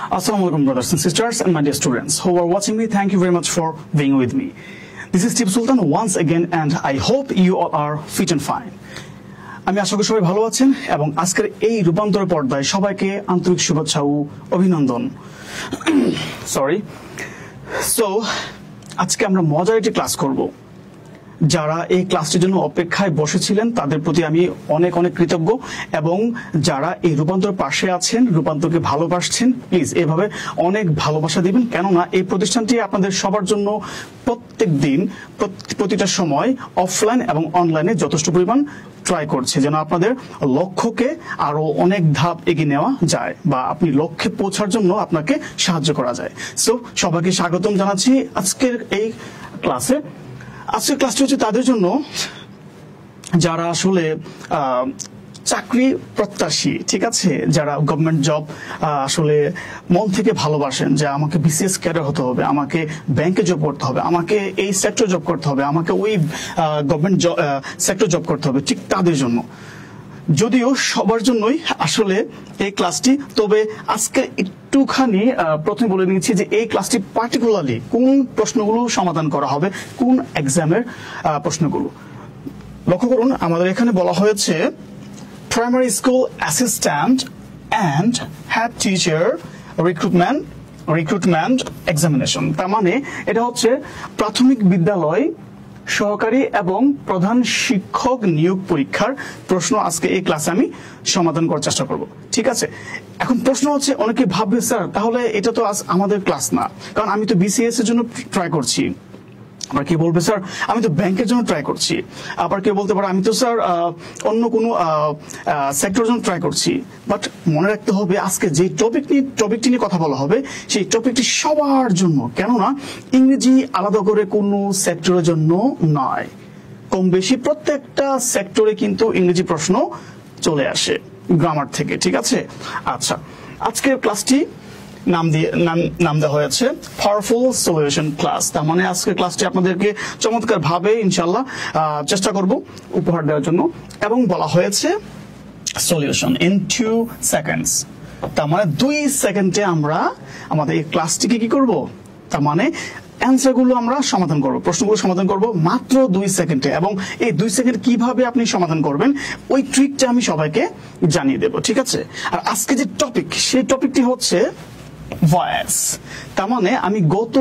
Assalamualaikum brothers and sisters and my dear students who are watching me. Thank you very much for being with me. This is Tip Sultan once again and I hope you all are fit and fine. আমি আশা করি সবাই ভালো আছেন এবং আজকের এই রূপান্তর পর্দায় সবাইকে আন্তরিক শুভেচ্ছা ও অভিনন্দন। সরি। সো আজকে আমরা মজার একটি ক্লাস করব। যারা এই ক্লাসটির জন্য অপেক্ষায় বসেছিলেন তাদের প্রতি আমি অনেক অনেক কৃতজ্ঞ এবং যারা এই রূপান্তর পাশে আছেন রূপান্তরকে ভালোবাসছেন প্লিজ এভাবে অনেক ভালোবাসা দিবেন, কেননা এই প্রতিষ্ঠানটি আপনাদের সবার জন্য প্রত্যেক দিন প্রতিটা সময় অফলাইন এবং অনলাইনে যথেষ্ট পরিমাণ ট্রাই করছে যেন আপনাদের লক্ষ্যকে আরো অনেক ধাপ এগিয়ে নেওয়া যায় বা আপনি লক্ষ্যে পৌঁছার জন্য আপনাকে সাহায্য করা যায়। সো সবাইকে স্বাগতম জানাচ্ছি আজকের এই ক্লাসে। আজকের ক্লাসটি হচ্ছে তাদের জন্য যারা আসলে চাকরি প্রত্যাশী, ঠিক আছে, যারা গভর্নমেন্ট জব আসলে মন থেকে ভালোবাসেন, যে আমাকে বিসিএস ক্যাডার হতে হবে, আমাকে ব্যাংকে জব করতে হবে, আমাকে এই সেক্টর জব করতে হবে, আমাকে ওই গভর্নমেন্ট সেক্টর জব করতে হবে, ঠিক তাদের জন্য। যদিও সবার জন্যই আসলে এই ক্লাসটি, তবে আজকে একটুখানি প্রথমে বলে নিয়েছি যে এই ক্লাসটি পার্টিকুলারলি কোন প্রশ্নগুলো সমাধান করা হবে, কোন এক্সামের প্রশ্নগুলো। লক্ষ্য করুন আমাদের এখানে বলা হয়েছে primary school assistant and head teacher recruitment examination. তার মানে এটা হচ্ছে প্রাথমিক বিদ্যালয় সহকারী এবং প্রধান শিক্ষক নিয়োগ পরীক্ষার প্রশ্ন আজকে এই ক্লাসে আমি সমাধান করার চেষ্টা করব, ঠিক আছে। এখন প্রশ্ন হচ্ছে অনেকে ভাববে স্যার তাহলে এটা তো আজ আমাদের ক্লাস না, কারণ আমি তো বিসিএস এর জন্য ট্রাই করছি। আবার কেউ বলবে স্যার আমি তো ব্যাংকের জন্য ট্রাই করছি, আবার কেউ বলতে পারে আমি তো স্যার অন্য কোনো সেক্টরের জন্য ট্রাই করছি। বাট মনে রাখতে হবে আজকে যে টপিকটি নিয়ে কথা বলা হবে সেই টপিকটি সবার জন্য, কেননা ইংরেজি আলাদা করে কোনো সেক্টরের জন্য নয়। কম বেশি প্রত্যেকটা সেক্টরে কিন্তু ইংরেজি প্রশ্ন চলে আসে গ্রামার থেকে, ঠিক আছে। আচ্ছা, আজকের ক্লাসটি নাম দেওয়া হয়েছে পাওয়ারফুল সলিউশন ক্লাস। তার মানে আজকের ক্লাসটি আপনাদেরকে চমৎকার ভাবে ইনশাআল্লাহ চেষ্টা করব উপহার দেওয়ার জন্য, এবং বলা হয়েছে সলিউশন ইন 2 সেকেন্ডস। তার মানে 2 সেকেন্ডে আমরা আমাদের এই ক্লাসটিকে কি করব, তার মানে অ্যান্সারগুলো আমরা সমাধান করব, প্রশ্নগুলো সমাধান করব মাত্র 2 সেকেন্ডে। এবং এই 2 সেকেন্ড কিভাবে আপনি সমাধান করবেন ওই ট্রিকটা আমি সবাইকে জানিয়ে দেব, ঠিক আছে। আর আজকে যে টপিক সেই টপিকটি হচ্ছে ভয়েস। তার মানে আমি গত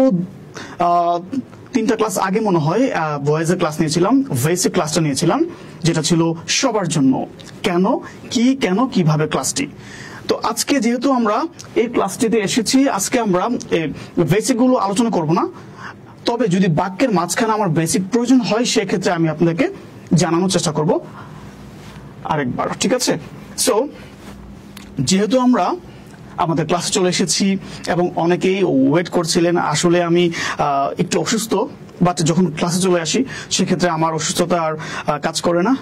3টা ক্লাস আগে মনে হয় ভয়েসের ক্লাস নিয়েছিলাম, ভয়েসের ক্লাসটা নিয়েছিলাম যেটা ছিল সবার জন্য, কেন কিভাবে ক্লাসটি। তো আজকে যেহেতু আমরা এই ক্লাসটিতে এসেছি, আজকে আমরা বেসিক গুলো আলোচনা করব না, তবে যদি বাক্যের মাঝখানে আমার বেসিক প্রয়োজন হয় সেক্ষেত্রে আমি আপনাদেরকে জানানোর চেষ্টা করব আরেকবার, ঠিক আছে। সো যেহেতু আমরা আমাদের ক্লাসে চলে এসেছি এবং অনেকেই ওয়েট করছিলেন, আসলে আমি একটু অসুস্থ, বাট যখন ক্লাসে চলে আসি সেক্ষেত্রে আমার অসুস্থতা আর কাজ করে না,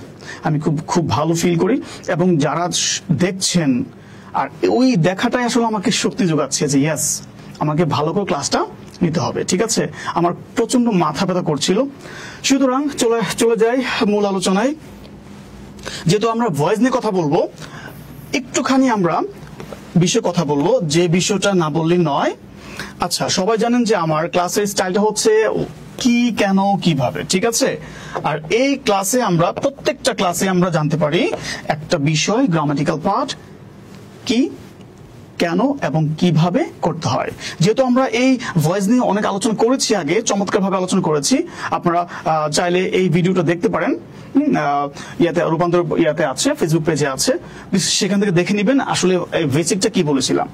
আমি খুব ভালো ফিল করি। এবং যারা দেখছেন আর ওই দেখাটাই আসলে আমাকে শক্তি যোগাচ্ছে যে ইয়েস আমাকে ভালো করে ক্লাসটা নিতে হবে, ঠিক আছে। আমার প্রচন্ড মাথা ব্যথা করছিল। সুতরাং চলে যাই মূল আলোচনায়। যেহেতু আমরা ভয়েস নিয়ে কথা বলবো, একটুখানি আমরা বিষয়ে কথা বলবো যে বিষয়টা না বললেই নয়। আচ্ছা, সবাই জানেন যে আমার ক্লাসের স্টাইলটা হচ্ছে কি, কেন, কিভাবে, ঠিক আছে। আর এই ক্লাসে আমরা প্রত্যেকটা ক্লাসে আমরা জানতে পারি একটা বিষয়, গ্রামাটিক্যাল পার্ট, কি, কেন এবং কিভাবে করতে হয়। যেহেতু আমরা এই ভয়েস নিয়ে অনেক আলোচনা করেছি আগে, চমৎকার ভাবে আলোচনা করেছি, আপনারা চাইলে এই ভিডিওটা দেখতে পারেন, রূপান্তর আছে, ফেসবুক পেজে আছে, সেখান থেকে দেখে নিবেন আসলে বেসিকটা কি বলেছিলাম।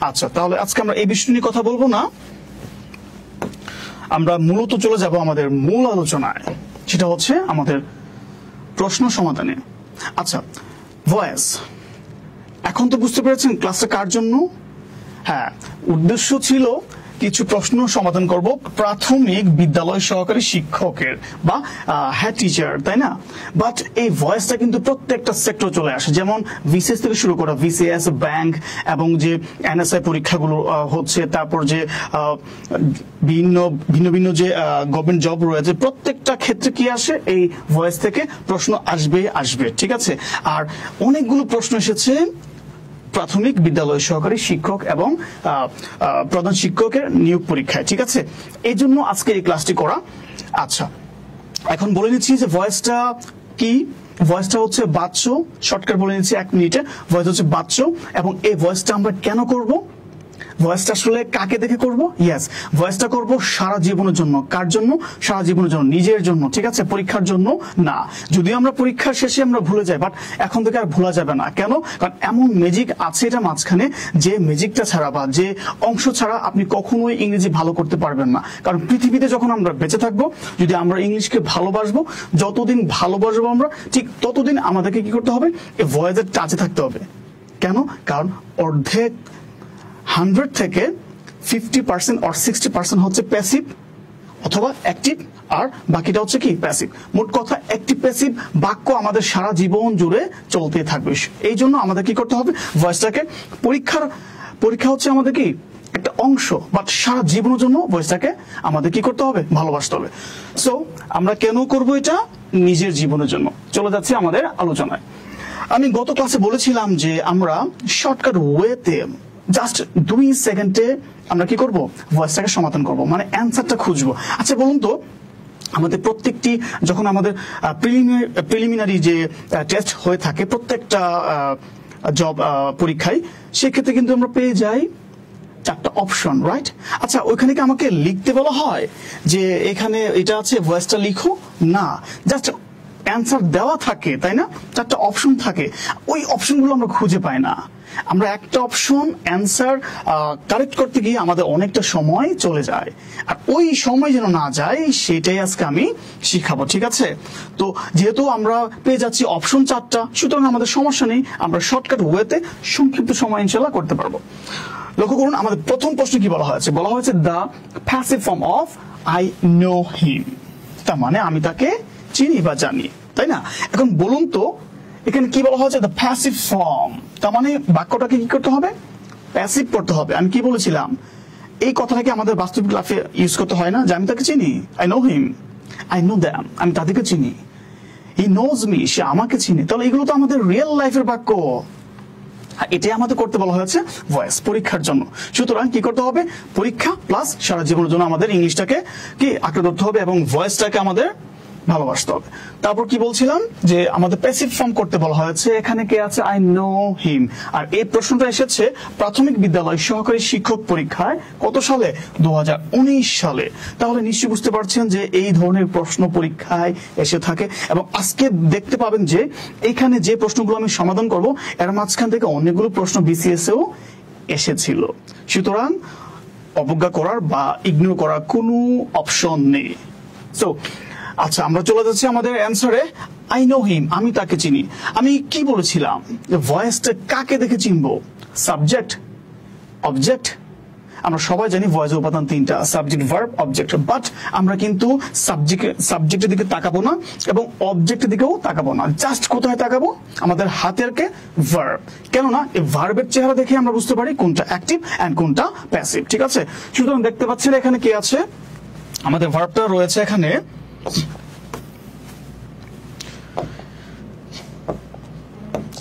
আচ্ছা, তাহলে আজকে আমরা এই বিষয় নিয়ে কথা বলবো না, আমরা মূলত চলে যাব আমাদের মূল আলোচনায়, সেটা হচ্ছে আমাদের প্রশ্ন সমাধানে। আচ্ছা, ভয়েস এখন তো বুঝতে পেরেছেন ক্লাসটা কার জন্য। হ্যাঁ, উদ্দেশ্য ছিল কিছু প্রশ্ন সমাধান করব প্রাথমিক বিদ্যালয় সহকারী শিক্ষকের বা হেড টিচার, তাই না। বাট এই ভয়েসটা কিন্তু প্রত্যেকটা সেক্টর চলে আসে, যেমন বিসিএস থেকে শুরু করা, বিসিএস, ব্যাংক এবং যে এনএসআই পরীক্ষাগুলো হচ্ছে, তারপর যে ভিন্ন ভিন্ন যে গভর্নমেন্ট জব রয়েছে, প্রত্যেকটা ক্ষেত্রে কি আসে, এই ভয়েস থেকে প্রশ্ন আসবে, ঠিক আছে। আর অনেকগুলো প্রশ্ন এসেছে প্রাথমিক বিদ্যালয় সহকারী শিক্ষক এবং প্রধান শিক্ষকের নিয়োগ পরীক্ষায়। ঠিক আছে, এই জন্য আজকে এই ক্লাসটি করা। আচ্ছা, এখন বলে নিচ্ছি যে ভয়েসটা কি। ভয়েসটা হচ্ছে বাচ্য, শর্টকাট বলে নিচ্ছি 1 মিনিটে। ভয়েস হচ্ছে বাচ্য, এবং এই ভয়েসটা আমরা কেন করব? ভয়েসটা আসলে কাকে দেখে করব? ইয়েস, ভয়েসটা করব সারা জীবনের জন্য। কার জন্য? সারা জীবনের জন্য, নিজের জন্য। ঠিক আছে, পরীক্ষার জন্য না। যদি আমরা পরীক্ষার শেষে আমরা ভুলে যাই, বাট এখন থেকে আর ভোলা যাবে না। কেন? কারণ এমন ম্যাজিক আছে এটা মাঝখানে, যে ম্যাজিকটা ছাড়া বা যে অংশ ছাড়া আপনি কখনোই ইংরেজি ভালো করতে পারবেন না। কারণ পৃথিবীতে যখন আমরা বেঁচে থাকবো, যদি আমরা ইংলিশকে ভালোবাসবো, যতদিন ভালোবাসবো আমরা, ঠিক ততদিন আমাদেরকে কি করতে হবে? এই ভয়েসের টাচে থাকতে হবে। কেন? কারণ অর্ধেক 100 থেকে 50% or 60% হচ্ছে প্যাসিভ অথবা অ্যাক্টিভ, আর বাকিটা হচ্ছে কি? প্যাসিভ। মোট কথা অ্যাক্টিভ প্যাসিভ বাক্য আমাদের সারা জীবন জুড়ে চলতে থাকবে। এই জন্য আমাদের কি করতে হবে? ভয়েসটাকে পরীক্ষা হচ্ছে আমাদের কি একটা অংশ, বাট সারা জীবনের জন্য ভয়েসটাকে আমাদের কি করতে হবে? ভালোবাসতে হবে। সো আমরা কেন করব এটা? নিজের জীবনের জন্য। চলে যাচ্ছি আমাদের আলোচনায়। আমি গত ক্লাসে বলেছিলাম যে আমরা শর্টকাট ওয়েতে জাস্ট 2 সেকেন্ডে আমরা কি করব? ভয়েসটাকে সমাধান করব, মানে অ্যান্সারটা খুঁজবো। আচ্ছা বলুন তো, আমাদের প্রত্যেকটি যখন আমাদের প্রিলিমিনারি যে টেস্ট হয়ে থাকে প্রত্যেকটা জব পরীক্ষায়, সেক্ষেত্রে কিন্তু আমরা পেয়ে যাই 4টা অপশন, রাইট? আচ্ছা, ওইখানে কি আমাকে লিখতে বলা হয় যে এখানে এটা আছে, ভয়েসটা লিখো? না, জাস্ট অ্যান্সার দেওয়া থাকে, তাই না? 4টা অপশন থাকে, ওই অপশনগুলো আমরা খুঁজে পাই না। আমরা একটা অপশন অ্যান্সার কারেক্ট করতে গিয়ে আমাদের অনেকটা সময় চলে যায়, আর ওই সময় যেন না যায় সেটাই আজকে আমি শিখাবো। ঠিক আছে, তো যেহেতু আমরা পেয়ে যাচ্ছি অপশন 4টা, সুতরাং আমাদের সমস্যা নেই, আমরা শর্টকাট ওয়েতে সংক্ষিপ্ত সময় ইনশাআল্লাহ করতে পারবো। লক্ষ্য করুন, আমাদের প্রথম প্রশ্ন কি বলা হয়েছে? বলা হয়েছে the passive form of I know him, তার মানে আমি তাকে চিনি বা জানি, তাই না? এখন বলুন তো, এখানে কি বলা হয়েছে? দ্য প্যাসিভ ফর্ম, তার মানে বাক্যটাকে কি করতে হবে? প্যাসিভ করতে হবে। আমি কি বলেছিলাম? এই কথাটাকে আমাদের বাস্তবিক লাইফে ইউজ করতে হয় না, যে আমি তাকে চিনি, I know him, I know them, আমি তাদেরকে চিনি, হি নোজ মি, সে আমাকে চিনি। তাহলে এগুলো তো আমাদের রিয়েল লাইফের বাক্য, এটাই আমাদের করতে বলা হয়েছে ভয়েস পরীক্ষার জন্য। সুতরাং কি করতে হবে? পরীক্ষা প্লাস সারা জীবনের জন্য আমাদের ইংলিশটাকে কি আঁকড়ে ধরতে হবে এবং ভয়েসটাকে আমাদের ভালোবাসতে হবে। তারপর কি বলছিলাম? যে আমাদের প্যাসিভ ফর্ম করতে বলা হয়েছে। এখানে কে আছে? I know him. আর এই প্রশ্নটা এসেছে প্রাথমিক বিদ্যালয় সহকারী শিক্ষক পরীক্ষায় কত সালে? 2019 সালে। তাহলে নিশ্চয়ই বুঝতে পারছেন যে এই ধরনের প্রশ্ন পরীক্ষায় এসে থাকে, এবং আজকে দেখতে পাবেন যে এখানে যে প্রশ্নগুলো আমি সমাধান করব, এর মাঝখান থেকে অনেকগুলো প্রশ্ন বিসিএস এও এসেছিল। সুতরাং অবজ্ঞা করার বা ইগনোর করার কোনো অপশন নেই। সো আচ্ছা, আমরা চলে যাচ্ছি আমাদের অ্যান্সারে। আই নো হিম, আমি তাকে চিনি। আমি কি বলেছিলাম? যে ভয়েসটা কাকে দেখে চিনবো? Subject, object. আমরা সবাই জানি ভয়েসের উপাদান 3টা, সাবজেক্ট, ভার্ব, অবজেক্ট। বাট আমরা কিন্তু সাবজেক্টের দিকে তাকাবো না এবং অবজেক্টের দিকেও তাকাবো না। জাস্ট কোথায় তাকাবো? আমাদের হাতের কে ভার্ব। কেননা এই ভার্বের চেহারা দেখে আমরা বুঝতে পারি কোনটা অ্যাক্টিভ এন্ড কোনটা প্যাসিভ। ঠিক আছে, সুতরাং দেখতে পাচ্ছেন এখানে কি আছে? আমাদের ভার্বটা রয়েছে এখানে।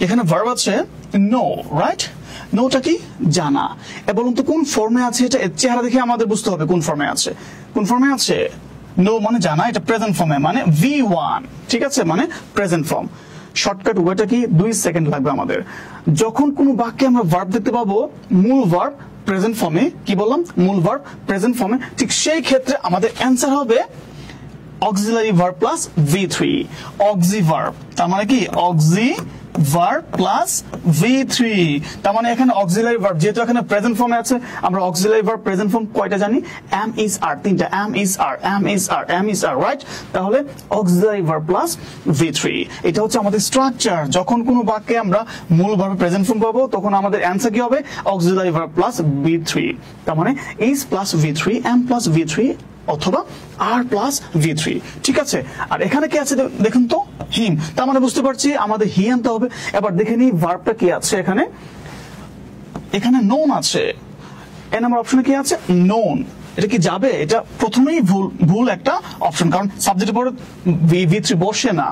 এখানে ভার্ব আছে নো, রাইট? নোটা কি? জানা। বলুন তো কোন ফর্মে আছে এটা? চেহারা দেখে আমাদের বুঝতে হবে কোন ফর্মে আছে। কোন ফর্মে আছে? নো মানে জানা, এটা প্রেজেন্ট ফর্মে, মানে V1। ঠিক আছে, মানে প্রেজেন্ট ফর্ম। শর্টকাট ওয়েটা কি? 2 সেকেন্ড লাগবে আমাদের। যখন কোনো বাক্যে আমরা ভার্ব দেখতে পাবো মূল ভার্ব প্রেজেন্ট ফর্মে, কি বললাম? মূল ভার্ব প্রেজেন্ট ফর্মে, ঠিক সেই ক্ষেত্রে আমাদের অ্যান্সার হবে auxiliary verb plus V3। Oxy verb, তার মানে কি? Oxy verb plus V3। তার মানে এখানে অক্সিলারি ভার্ব, যেহেতু এখানে প্রেজেন্ট ফর্মে আছে, আমরা অক্সিলারি ভার্ব প্রেজেন্ট ফর্ম কয়টা জানি? am, is, are, 3টা। am, is, are, am, is, are, am, is, are, right? তাহলে অক্সিলারি ভার্ব প্লাস V3, এটা হচ্ছে আমাদের স্ট্রাকচার। যখন কোনো বাক্যে আমরা মূল ভার্বে প্রেজেন্ট ফর্ম পাবো, তখন আমাদের অ্যান্সার কি হবে? Auxiliary verb plus V3। তার মানে is plus V3, am plus V3 অথবা আর প্লাস V3। ঠিক আছে, আর এখানে কি আছে দেখুন তো? হিম। তার মানে বুঝতে পারছি আমাদের হি আনতে হবে। এবার দেখে নিই ভার্বটা কি আছে এখানে। এখানে নোন আছে। এ নাম্বার অপশনে কি আছে? নোন। এটা কি যাবে? এটা প্রথমেই ভুল একটা অপশন, কারণ সাবজেক্টের পরে V3 বসে না,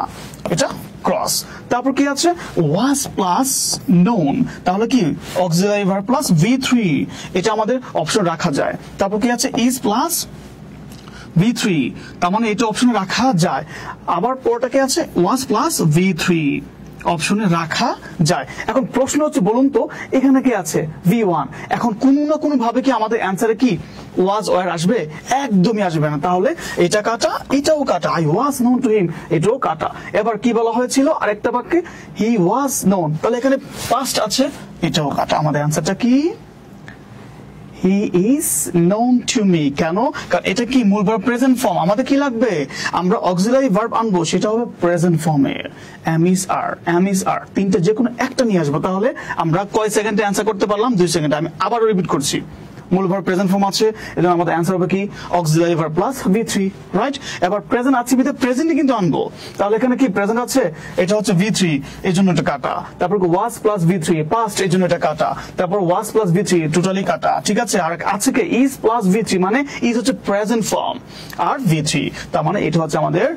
এটা ক্রস, তারপর কি আছে ওয়াজ প্লাস নোন, তাহলে কি অক্সিলারি ভার্ব প্লাস V3, এটা আমাদের অপশন রাখা যায়। তারপর কি আছে ইজ প্লাস V3, তার মানে এটা অপশনে রাখা যায়। আবার পরটাকে আছে ওয়াজ প্লাস V3, অপশনে রাখা যায়। এখন প্রশ্ন হচ্ছে বলুন তো এখানে কি আছে V1, এখন কোনো না কোনো ভাবে কি আমাদের অ্যান্সারে কি ওয়াজ ওয়ার আসবে? একদমই আসবে না, তাহলে এটা কাটা এটাও কাটা, I was known to him এটাও কাটা। এবার কি বলা হয়েছিল আরেকটা বাক্যে হি ওয়াজ নোন, তাহলে এখানে পাস্ট আছে এটাও কাটা। আমাদের অ্যান্সারটা কি He is known to me, কেন? কারণ এটা কি মূল ভার্ব প্রেজেন্ট ফর্ম, আমাদের কি লাগবে আমরা অক্সিলারি ভার্ব আনবো, সেটা হবে প্রেজেন্ট ফর্মে am is are তিনটা যে কোনো একটা নিয়ে আসবো। তাহলে আমরা কয় সেকেন্ডে অ্যান্সার করতে পারলাম? 2 সেকেন্ডে। আমি আবারও রিপিট করছি, মূল ভার্ব প্রেজেন্ট ফর্ম আছে, এজন্য আমাদের অ্যান্সার হবে কি auxiliary verb plus V3, right? এবার প্রেজেন্ট আছে বিতে প্রেজেন্টই কিন্তু আনবো, তাহলে এখানে কি প্রেজেন্ট আছে এটা হচ্ছে V3, এজন্য এটা কাটা। তারপর ওয়াজ প্লাস V3 পাস্ট, এজন্য এটা কাটা। তারপর ওয়াজ প্লাস V3 টোটালি কাটা, ঠিক আছে? আর আছে কি ইজ প্লাস V3, মানে ইজ হচ্ছে প্রেজেন্ট ফর্ম আর V3, তার মানে এটা হচ্ছে আমাদের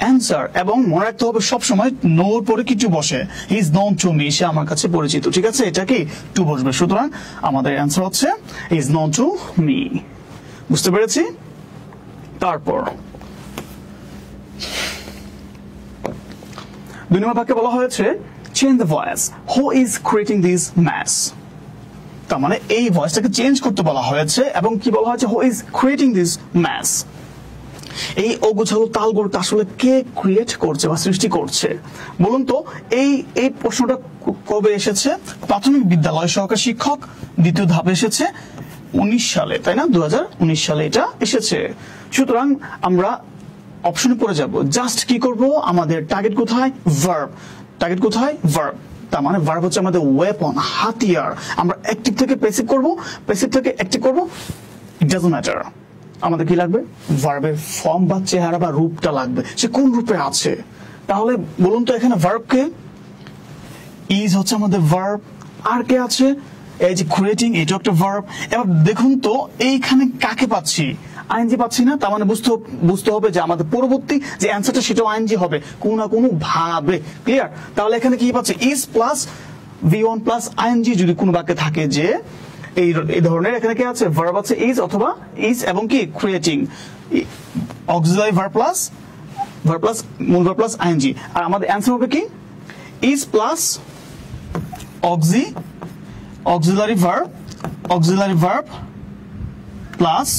অ্যান্সার। এবং মনে রাখতে হবে সবসময় নোর পরে কিছু বসে, he is known to me, সে আমার কাছে পরিচিত, ঠিক আছে? এটা কি টু বসবে, সুতরাং আমাদের অ্যান্সার হচ্ছে he is known to me. বুঝতে পেরেছি? তারপর 2 নম্বর বাক্যে বলা হয়েছে change the voice, who is creating this mess, তার মানে এই ভয়েসটাকে চেঞ্জ করতে বলা হয়েছে। এবং কি বলা হয়েছে who is creating this mess, এই অগোছালো তালগোলটা আসলে কে ক্রিয়েট করছে বা সৃষ্টি করছে বলুন তো? এই প্রশ্নটা কবে এসেছে? প্রাথমিক বিদ্যালয় সহকারী শিক্ষক দ্বিতীয় ধাপে এসেছে 19 সালে, তাই না? 2019 সালে এটা এসেছে। সুতরাং আমরা অপশনে পড়ে যাব, জাস্ট কি করব আমাদের টার্গেট কোথায়? ভার্ব। টার্গেট কোথায়? ভার্ব, তার মানে ভার্ব হচ্ছে আমাদের ওয়েপন, হাতিয়ার। আমরা অ্যাক্টিভ থেকে প্যাসিভ করব, প্যাসিভ থেকে অ্যাক্টিভ করব, ইট ডাজন্ট ম্যাটার। আমাদের কি লাগবে? ভার্বের ফর্ম বা চেহারা বা রূপটা লাগবে, সে কোন রূপে আছে। তাহলে বলুন তো এখানে ভার্ব কে? ইজ হচ্ছে আমাদের ভার্ব, আর কে আছে? এই যে ক্রিয়েটিং, এটা একটা ভার্ব। এবার দেখুন তো এইখানে কাকে পাচ্ছি? আইএনজি পাচ্ছি না, তার মানে বুঝতে হবে যে আমাদের পরবর্তী যে অ্যান্সারটা সেটাও আইএনজি হবে কোন না কোনো ভাবে, ক্লিয়ার? তাহলে এখানে কি পাচ্ছি? Is plus V1 plus ING যদি কোনো বাক্যে থাকে যে এই ধরনের, এখানে কি আছে? ভার্ব আছে ইজ অথবা ইজ এবং কি ক্রিয়েটিং, অক্সিলারি ভার্ব প্লাস মূল ভার্ব প্লাস আইএনজি। আর আমাদের অ্যান্সার হবে কি is plus auxiliary verb plus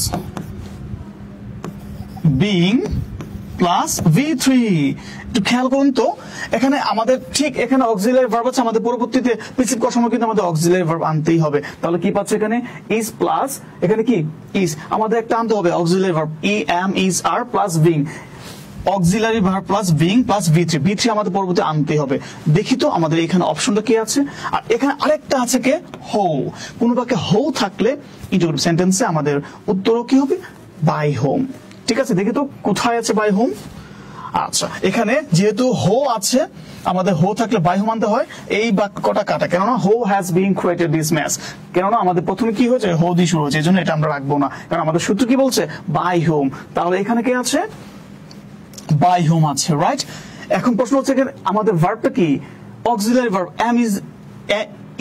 being plus V3। একটু খেয়াল করুন তো এখানে আমাদের ঠিক এখানে অক্সিলারি ভার্ব আছে, আমাদের পরবর্তীতে প্যাসিভ করার সময় কিন্তু আমাদের অক্সিলারি ভার্ব আনতেই হবে। তাহলে কি পাচ্ছে এখানে? ইজ প্লাস এখানে কি ইজ, আমাদের একটা আনতে হবে auxiliary verb am is are plus being, auxiliary verb plus being plus V3 আমাদের পরবর্তী আনতে হবে। দেখি তো আমাদের এখানে অপশনটা কি আছে। আর এখানে আরেকটা আছে কে? হো। কোন বাক্যে হো থাকলে ইন্টারোগেটিভ সেন্টেন্সে আমাদের উত্তরও কি হবে? By home. ঠিক আছে, দেখি তো কোথায় আছে বাই হোম। আচ্ছা, এখানে যেহেতু হো আছে, আমাদের হো থাকলে বাই হোম আনতে হয়। এই বাক্যটা কাটা, কেননা হো has been created this match, কেননা আমাদের প্রথমে কি হয়েছে? হো দিয়ে শুরু হয়েছে, এই জন্য এটা আমরা রাখবো না, কারণ আমাদের সূত্র কি বলছে? By home. তাহলে এখানে কি আছে? বাই হোম আছে, রাইট? এখন প্রশ্ন হচ্ছে আমাদের ভার্বটা কি? অক্সিলারি ভার্ব am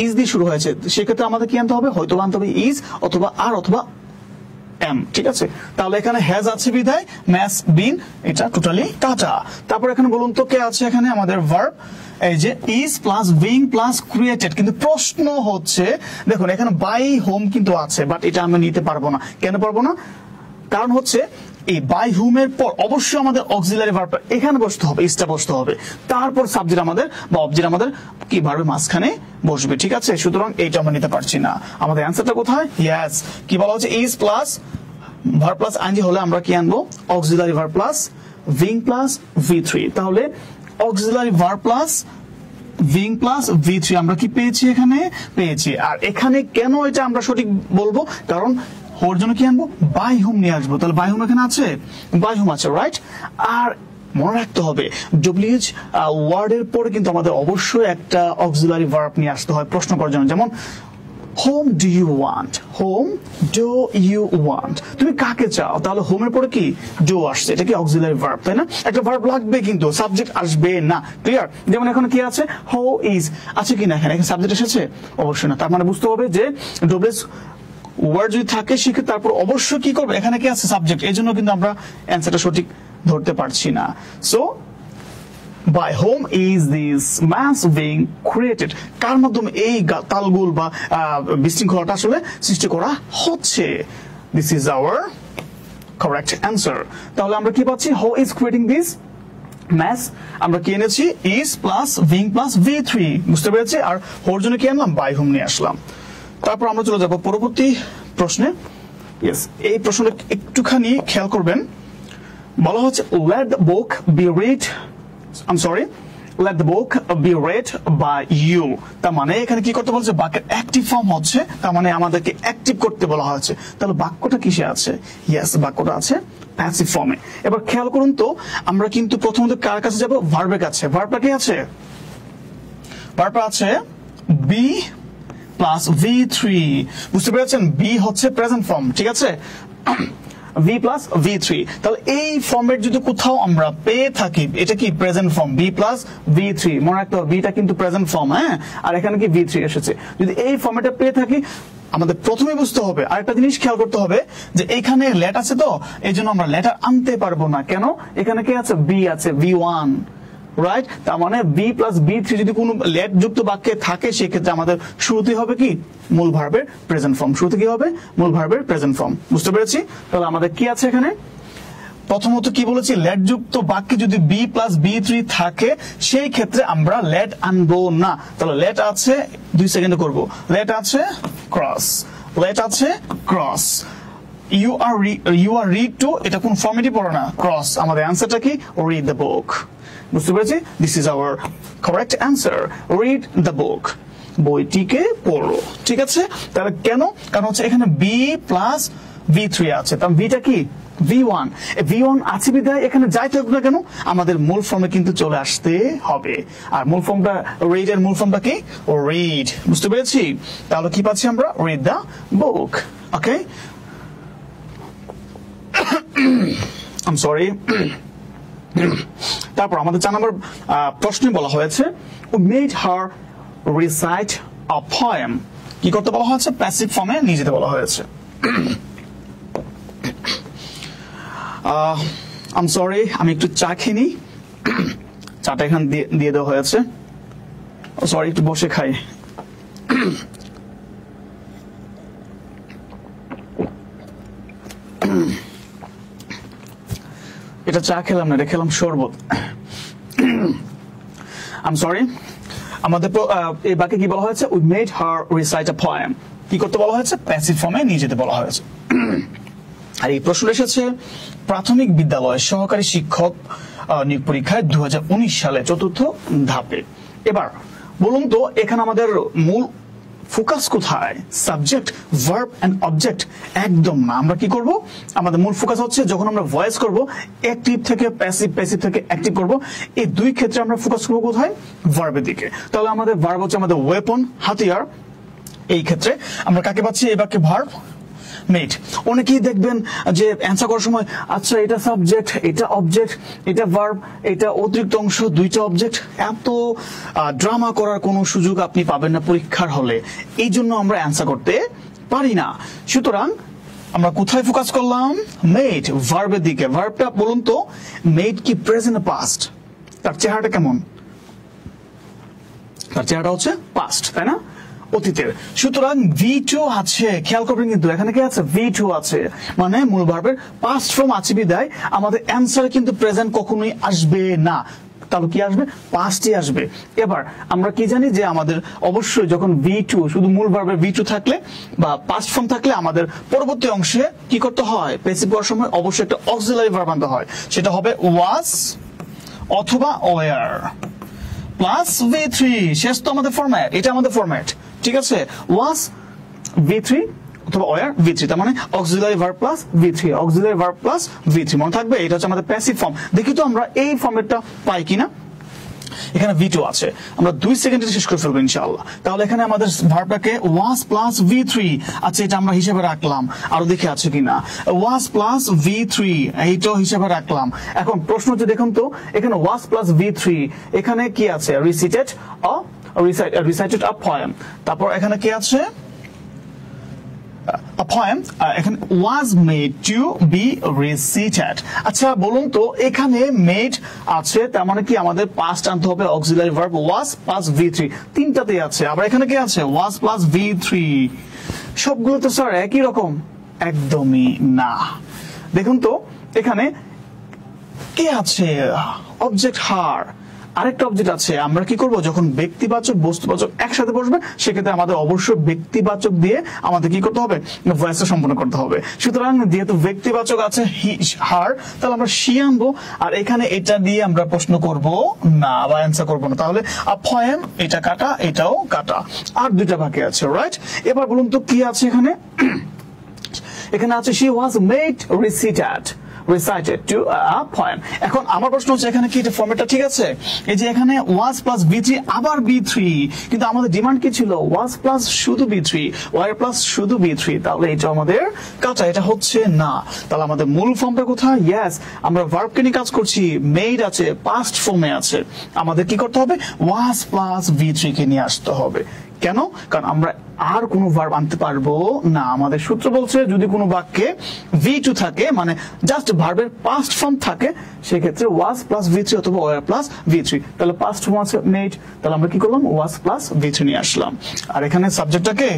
is দিয়ে শুরু হয়েছে, সেক্ষেত্রে আমাদের কি আনতে হবে? হয়তো আনতে হবে ইজ অথবা আর অথবা এম, ঠিক আছে? তাহলে এখানে হ্যাজ আছে বিধায় ম্যাস বিন এটা টোটালি কাটা। তারপর এখানে বলুন তো কে আছে এখানে? আমাদের ভার্ব এই যে is plus being plus created. কিন্তু প্রশ্ন হচ্ছে দেখুন এখানে বাই হোম কিন্তু আছে, বাট এটা আমরা নিতে পারবো না। কেন পারবো না? কারণ হচ্ছে এই বাই হোমের পর অবশ্যই আমাদের অক্সিলারি ভার্বটা এখানে বসতে হবে, ইজটা বসতে হবে, তারপর সাবজেক্ট আমাদের বা অবজেক্ট আমাদের কি ভার্বের মাঝখানে বসবে, ঠিক আছে? সুতরাং এইটা আমরা নিতে পারছি না। আমাদের অ্যান্সারটা কোথায়? ইয়েস, কি বলা হচ্ছে? Is plus verb plus ING হলে আমরা কি আনবো? Auxiliary verb plus being plus V3। তাহলে auxiliary verb plus being plus V3 আমরা কি পেয়েছি? এখানে পেয়েছি। আর এখানে কেন এটা আমরা সঠিক বলবো? কারণ ওর জন্য কি আনবো? বাই হোম নিয়ে আসবো। তাহলে বাই হোম এখানে আছে, বাই হোম আছে, রাইট? আর মনে রাখতে হবে WH ওয়ার্ডের পরে কিন্তু আমাদের অবশ্যই একটা অক্সিলারি ভার্ব নিয়ে আসতে হয় প্রশ্ন করার জন্য। যেমন whom do you want, whom do you want, তুমি কাকে চাও, তাহলে হোমের পরে কি ডু আসছে, এটা কি অক্সিলারি ভার্ব, তাই না? একটা ভার্ব লাগবে কিন্তু সাবজেক্ট আসবে না, ক্লিয়ার? যেমন এখন কি আছে, হো ইজ আছে কিনা, এখানে সাবজেক্ট এসেছে, অবশ্যই না। তার মানে বুঝতে হবে যে ডব্লিউএস ওয়ার্ড যদি থাকে সেক্ষেত্রে তারপর অবশ্যই কি করবে, এখানে কি আছে, সাবজেক্ট, এই জন্য কিন্তু আমরা অ্যান্সারটা সঠিক ধরতে পারছি না। So by whom is this mass being created, কার মাধ্যমে এই তালগোল বা বিশৃঙ্খলাটা আসলে সৃষ্টি করা হচ্ছে? This is our correct answer. তাহলে আমরা কি পাচ্ছি, who is creating this mass, আমরা কি এনেছি is plus being plus v3, বুঝতে পেরেছি? আর ওর জন্য কি আনলাম, by whom নিয়ে আসলাম। তারপর আমরা চলে যাব পরবর্তী প্রশ্নে। ইয়েস, এই প্রশ্নটা একটুখানি খেয়াল করবেন। বলা হচ্ছে let the book be read, I'm sorry, let the book be read by you, তার মানে এখানে কি করতে বলছে, বাক্যের অ্যাক্টিভ ফর্ম হচ্ছে, তার মানে আমাদেরকে অ্যাক্টিভ করতে বলা হয়েছে। তাহলে বাক্যটা কিসে আছে? ইয়েস, বাক্যটা আছে প্যাসিভ ফর্মে। এবার খেয়াল করুন তো, আমরা কিন্তু প্রথমত কার কাছে যাব, ভার্বের কাছে। ভার্বটা কি আছে, ভার্বটা আছে বি প্লাস v3, বুঝতে পেরেছেন? বি হচ্ছে প্রেজেন্ট ফর্ম, ঠিক আছে, v প্লাস v3। তাহলে এই ফর্মেট যদি কোথাও আমরা পেয়ে থাকি, এটা কি present form, b plus v3, মনে রাখতে হবে বিটা কিন্তু প্রেজেন্ট ফর্ম, হ্যাঁ, আর এখানে কি v3 এসেছে। যদি এই ফর্মেটটা পেয়ে থাকি, আমাদের প্রথমে বুঝতে হবে, আরেকটা জিনিস খেয়াল করতে হবে যে এখানে লেট আছে, তো এই জন্য আমরা লেটার আনতে পারবো না। কেন? এখানে কি আছে, b আছে, v1, রাইট? তার মানে বি প্লাস v3 যদি কোনো লেট যুক্ত বাক্যে থাকে, সেক্ষেত্রে আমাদের শুরুতে হবে কি, মূল ভার্বের প্রেজেন্ট ফর্ম। শুরুতে কি হবে, মূল ভার্বের প্রেজেন্ট ফর্ম, বুঝতে পেরেছি? তাহলে আমাদের কি আছে এখানে, প্রথমত কি বলেছি, লেট যুক্ত বাক্যে যদি বি প্লাস v3 থাকে, সেই ক্ষেত্রে আমরা লেট আনবো না। তাহলে লেট আছে, 2 সেকেন্ডে করব, let us cross, let us cross, you are read to, এটা কোন ফর্মেটই পড়ে না, ক্রস। আমাদের অ্যান্সারটা কি, রিড দ্য বুক, বুঝতে পেরেছি? This is our correct answer, read the book, বইটিকে পড়ো, ঠিক আছে? তাহলে কেন? কারণ হচ্ছে এখানে বি প্লাস v3 আছে, তার ভিটা কি, v1, v1 আছে বিধায় এখানে যাই থাকুক না কেন আমাদের মূল ফর্মে কিন্তু চলে আসতে হবে। আর মূল ফর্মটা, রিড এর মূল ফর্মটা কি, রিড, বুঝতে পেরেছি? তাহলে কি পাচ্ছি আমরা, read the book, okay. I'm sorry. তারপর আমাদের 4 নম্বর প্রশ্নে বলা হয়েছে we made her recite a poem, কি করতে বলা হয়েছে, প্যাসিভ ফর্মে নিয়ে যেতে বলা হয়েছে। I'm sorry, আমি একটু চা খেয়ে নিই, চাটা এখানে দিয়ে দেওয়া হয়েছে, সরি একটু বসে খাই। এটা চা খেলাম না, এটা খেলাম শরবত। I'm sorry, আমাদের এই বাক্যে কি বলা হয়েছে, we made her recite a poem, কি করতে বলা হয়েছে, প্যাসিভ ফর্মে নিয়ে যেতে বলা হয়েছে। আর এই প্রশ্ন এসেছে প্রাথমিক বিদ্যালয় সহকারী শিক্ষক নিয়োগ পরীক্ষায় 2019 সালে 4র্থ ধাপে। এবার বলুন তো, এখানে আমাদের মূল ফোকাস কোথায়, সাবজেক্ট, ভার্ব এন্ড অবজেক্ট? একদম না। আমরা কি করব, আমাদের মূল ফোকাস হচ্ছে যখন আমরা ভয়েস করব, অ্যাক্টিভ থেকে প্যাসিভ, প্যাসিভ থেকে অ্যাক্টিভ করব, এই দুই ক্ষেত্রে আমরা ফোকাস করব কোথায়, ভার্বের দিকে। তাহলে আমাদের ভার্ব হচ্ছে আমাদের ওয়েপন, হাতিয়ার। এই ক্ষেত্রে আমরা কাকে পাচ্ছি, এই বাক্যে ভার্ব মেড। অনেকেই দেখবেন যে অ্যান্সার করার সময়, আচ্ছা এটা সাবজেক্ট, এটা অবজেক্ট, এটা ভার্ব, এটা অতিরিক্ত অংশ, দুইটা অবজেক্ট, এত ড্রামা করার কোনো সুযোগ আপনি পাবেন না পরীক্ষার হলে। এই জন্য আমরা অ্যান্সার করতে পারি না। সুতরাং আমরা কোথায় ফোকাস করলাম, মেড, ভার্বের দিকে। ভার্বটা বলুন তো, মেড কি প্রেজেন্ট পাস্ট, তার চেহারাটা কেমন, তার চেহারাটা হচ্ছে পাস্ট, তাই না, অতীতের। সুতরাং v2 আছে, খেয়াল করবেন কিন্তু এখানে কি আছে, v2 আছে, মানে মূল ভার্বের পাস্ট ফর্ম আছে বিদায় আমাদের অ্যান্সার কিন্তু প্রেজেন্ট কখনোই আসবে না। তাহলে কি আসবে, পাস্টই আসবে। এবার আমরা কি জানি যে আমাদের অবশ্যই যখন v2, শুধু মূল ভার্বের v2 থাকলে বা পাস্ট ফর্ম থাকলে আমাদের পরবর্তী অংশে কি করতে হয়, প্যাসিভ করার সময় অবশ্যই একটা অক্সিলারি ভার্ব আনতে হয়। সেটা হবে ওয়াজ অথবা ওয়ার প্লাস v3। শেষ তো আমাদের ফরম্যাট, এটা আমাদের ফরম্যাট, ঠিক আছে, ওয়াজ v3 অথবা ওয়ার v3, তার মানে auxiliary verb plus v3, auxiliary verb plus v3, মনে থাকবে এটা হচ্ছে আমাদের প্যাসিভ ফর্ম। দেখি তো আমরা এই ফর্মেটটা পাই কিনা। এখানে V2 আছে, আমরা 2 সেকেন্ডে শেষ করে ফেলবো ইনশাআল্লাহ। তাহলে এখানে আমাদের ভার্বটাকে was প্লাস V3, আচ্ছা এটা আমরা হিসেবে রাখলাম, আরো দেখে আছে কিনা, was প্লাস V3 এইটাও হিসেবে রাখলাম। এখন প্রশ্ন হচ্ছে দেখুন তো এখানে was প্লাস V3, এখানে কি আছে, recited a poem, তারপর এখানে কি আছে, a poem এখানে was made to be recited। আচ্ছা বলুন তো এখানে made আছে, তার মানে কি আমাদের past আনতে হবে auxiliary verb was plus V3, তিনটাতেই আছে। আবার এখানে কি আছে, was plus V3, সবগুলো তো স্যার একই রকম, একদমই না। দেখুন তো এখানে কি আছে, অবজেক্ট হার, আরেকটা অবজেক্ট আছে। আমরা কি করব, যখন ব্যক্তিবাচক বস্তুবাচক একসাথে বসবে সেক্ষেত্রে আমাদের অবশ্যই ব্যক্তিবাচক দিয়ে আমাদের কি করতে হবে, ভয়েসটা সম্পূর্ণ করতে হবে। সুতরাং যেহেতু ব্যক্তিবাচক আছে হার, তাহলে আমরা শি আনবো, আর এখানে এটা দিয়ে আমরা প্রশ্ন করব না বা অ্যান্সার করব না। তাহলে আ পোয়েম, এটা কাটা, এটাও কাটা, আর দুইটা বাকি আছে, রাইট। এবার বলুন তো কি আছে এখানে, এখানে আছে she was made recited to a poem। এখন আমার প্রশ্ন হচ্ছে এখানে কি এটা ফরম্যাটটা ঠিক আছে, এই যে এখানে was plus V3 আবার B3, কিন্তু আমাদের ডিমান্ড কি ছিল, was plus শুধু B3, were plus শুধু B3, তাহলে এটা আমাদের কাটা, এটা হচ্ছে না। তাহলে আমাদের মূল ফর্মটা কোথায়, ইয়েস আমরা ভার্বকে নিয়ে কাজ করছি, মেড আছে, পাস্ট ফর্মে আছে, আমাদের কি করতে হবে, was plus V3 কে নিয়ে আসতে হবে। কেন, কারণ আমরা আর কোনো ভার্ব আনতে পারবো না। আমাদের সূত্র বলছে যদি কোনো বাক্যে V2 থাকে, মানে জাস্ট ভার্বের পাস্ট ফর্ম থাকে, সেক্ষেত্রে was plus V3 অথবা were plus V3, তাহলে পাস্ট ফর্ম আছে মেড, তাহলে আমরা কি করলাম, was plus V3 নিয়ে আসলাম। আর এখানে সাবজেক্টটাকে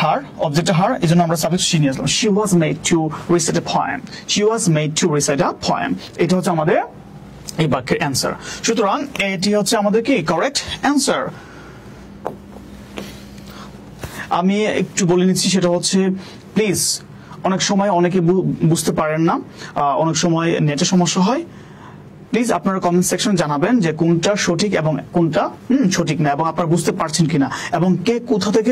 হার, অবজেক্টটা হার, এই জন্য আমরা সাবজেক্ট she নিয়ে আসলাম, she was made to recite a poem, she was made to recite a poem, এটা হচ্ছে আমাদের এই বাক্যের অ্যান্সার। সুতরাং এটি হচ্ছে আমাদের কি কারেক্ট অ্যান্সার। আমি একটু বলে নিচ্ছি, সেটা হচ্ছে প্লিজ অনেক সময় অনেকে বুঝতে পারেন না, অনেক সময় নেটের সমস্যা হয়, প্লিজ আপনারা কমেন্ট সেকশন জানাবেন যে কোনটা সঠিক এবং কোনটা সঠিক না, এবং আপনারা বুঝতে পারছেন কিনা, এবং কে কোথা থেকে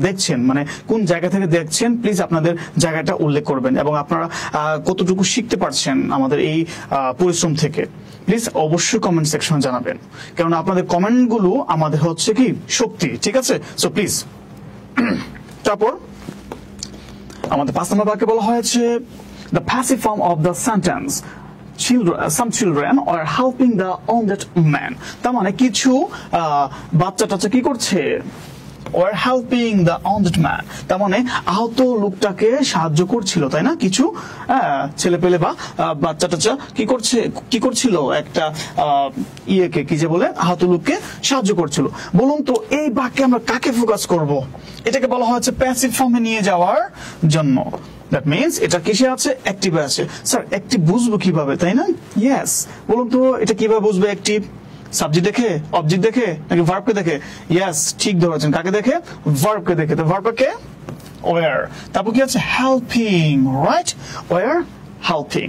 দেখছেন, মানে কোন জায়গা থেকে দেখছেন, প্লিজ আপনাদের জায়গাটা উল্লেখ করবেন, এবং আপনারা কতটুকু শিখতে পারছেন আমাদের এই পরিশ্রম থেকে, প্লিজ অবশ্যই কমেন্ট সেকশন জানাবেন, কারণ আপনাদের কমেন্টগুলো আমাদের হচ্ছে কি শক্তি, ঠিক আছে। So please. তারপর আমাদের 5 নম্বর বাক্যে বলা হয়েছে the passive form of the sentence some children are helping the wounded man, তার মানে কিছু বাচ্চা টাচ্চা কি করছে, were helping the wounded man, তার মানে আহত লোকটাকে সাহায্য করছিল, তাই না, কিছু ছেলে পেলে বা বাচ্চা টাচ্চা কি করছিল, একটা ইয়েকে কি যে বলে আহত লোককে সাহায্য করছিল। বলুন তো এই বাক্যে আমরা কাকে ফোকাস করব, এটাকে বলা হয়েছে প্যাসিভ ফর্মে নিয়ে যাওয়ার জন্য। দ্যাট মিন্স এটা কিসে আছে, অ্যাক্টিভে আছে। স্যার অ্যাক্টিভ বুঝবো কিভাবে, তাই না, ইয়েস বলুন তো এটা কিভাবে বুঝবে অ্যাক্টিভ, সাবজেক্ট দেখে, অবজেক্ট দেখে, নাকি ভার্বকে দেখে? ইয়েস ঠিক ধরেছেন, কাকে দেখে, ভার্বকে দেখে। তো ভার্বকে ওয়ার, তারপর কি আছে, হেল্পিং, রাইট, ওয়ার হেল্পিং।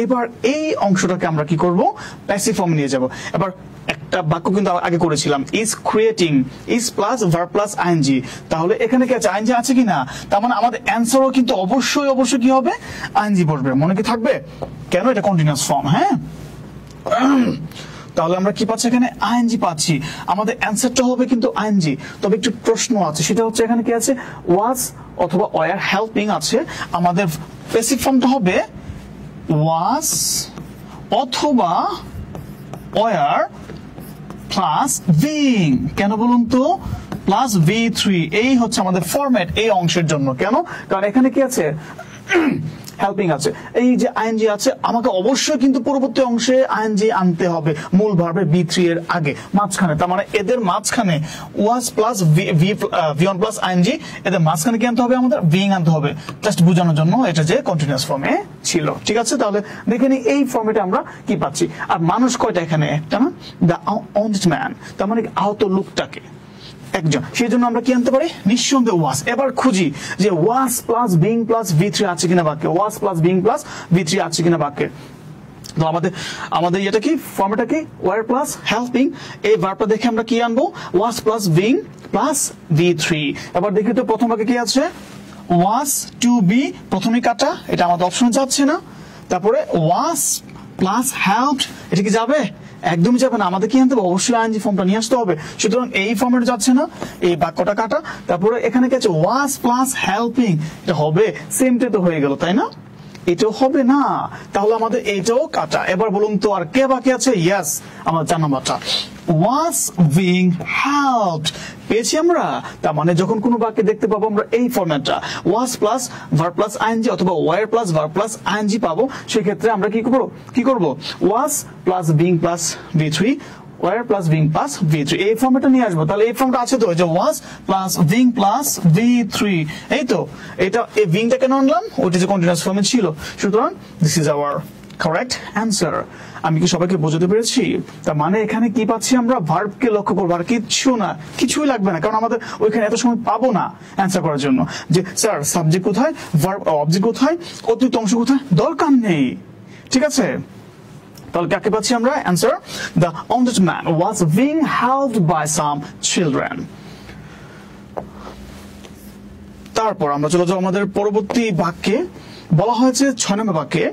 এবার এই অংশটাকে আমরা কি করব, প্যাসিভ ফর্মে নিয়ে যাব। এবার একটা বাক্য কিন্তু আগে করেছিলাম, is creating, is plus verb plus ING, তাহলে এখানে কি আছে, আইএনজি আছে কিনা, তার মানে আমাদের অ্যান্সারও কিন্তু অবশ্যই কি হবে, আইএনজি বসবে, মনে কি থাকবে, কেন এটা কন্টিনিউয়াস ফর্ম, হ্যাঁ। তাহলে আমরা কি পাচ্ছি, এখানে আইএনজি পাচ্ছি, আমাদের অ্যান্সারটা হবে কিন্তু আইএনজি। তবে একটু প্রশ্ন আছে, সেটা হচ্ছে এখানে কি আছে, ওয়াজ অথবা ওয়ার হেল্পিং আছে, আমাদের প্যাসিভ ফর্মটা হবে ওয়াজ অথবা ওয়ার প্লাস বিং। কেন বলুন তো, প্লাস V3, এই হচ্ছে আমাদের ফরম্যাট এই অংশের জন্য। কেন, কারণ এখানে কি আছে, হেল্পিং আছে, এই যে আইএনজি আছে, আমাকে অবশ্যই কিন্তু পরবর্তী অংশে আইএনজি আনতে হবে মূল ভার্বের B3 এর আগে, মাঝখানে, তার মানে এদের মাঝখানে ওয়াজ প্লাস V1 প্লাস আইএনজি, এদের মাঝখানে কি আনতে হবে, আমাদের বিং আনতে হবে, জাস্ট বোঝানোর জন্য এটা যে কন্টিনিউয়াস ফর্মে ছিল, ঠিক আছে। তাহলে দেখে নি এই ফর্মেটে আমরা কি পাচ্ছি, আর মানুষ কয়টা এখানে, একটা না, দ্য wounded man, তার মানে আহত লোকটাকে একজন, সেই জন্য আমরা কি আনতে পারি, নিঃসন্দেহে ওয়াজ। এবার খুঁজি যে ওয়াজ প্লাস বিং প্লাস V3 আছে কিনা বাক্যে, ওয়াজ প্লাস বিং প্লাস V3 আছে কিনা বাক্যে। তো আমাদের এটা কি, ফর্মটা কি, ওয়ার প্লাস হেল্পিং, এই ভার্বটা দেখে আমরা কি আনবো, ওয়াজ প্লাস বিং প্লাস V3। এবার দেখি তো প্রথম বাক্যে কি আছে, ওয়াজ টু বি, প্রথমে কাটা, এটা আমাদের অপশনে যাচ্ছে না, তারপরে ওয়াজ প্লাস হেল্পড, এটা কি যাবে, একদমই যাবে না, আমাদের কি আনতে হবে? অবশ্যই আইএনজি ফর্মটা নিয়ে আসতে হবে। সুতরাং এই ফর্মেট যাচ্ছে না, এই বাক্যটা কাটা। তারপরে এখানে কি আছে? ওয়াজ প্লাস হেল্পিং, এটা হবে, সেমটা তো হয়ে গেল, তাই না? এটাও হবে না, তাহলে আমাদের এটাও কাটা। এবার বলুন তো আর কে বাকি আছে? ইয়েস, আমার 4 নাম্বারটা was being helped পেয়েছি আমরা। তার মানে যখন কোনো বাক্যে দেখতে পাবো আমরা এই ফরম্যাটটা was plus verb plus ing অথবা were plus verb plus ing পাবো, সেক্ষেত্রে আমরা কি করব was plus being plus v3, were plus being plus v3, এই ফর্মটা নিয়ে আসবো। তাহলে এই ফর্মটা আছে তো, যে was plus being plus v3, এই তো। এটা এই beingটা কেন আনলাম? ওটা যে কন্টিনিউয়াস ফর্মে ছিল। সুতরাং this is our correct answer. আমি কি সবাইকে বোঝাতে পেরেছি? তার মানে এখানে কি পাচ্ছি আমরা? ভার্বকে লক্ষ্য করবো, আর কিছুই লাগবে না, কারণ আমাদের ওইখানে এত সময় পাবো না অ্যান্সার করার জন্য যে স্যার সাবজেক্ট কোথায়, ভার্ব অবজেক্ট কোথায়, অতিরিক্ত অংশ কোথায়, দরকার নেই। ঠিক আছে, তাহলে কাকে পাচ্ছি আমরা? Answer, the wounded man was being helped by some children. তারপর আমরা চলে যাবো আমাদের পরবর্তী বাক্যে। বলা হয়েছে 6 নম্বর বাক্যে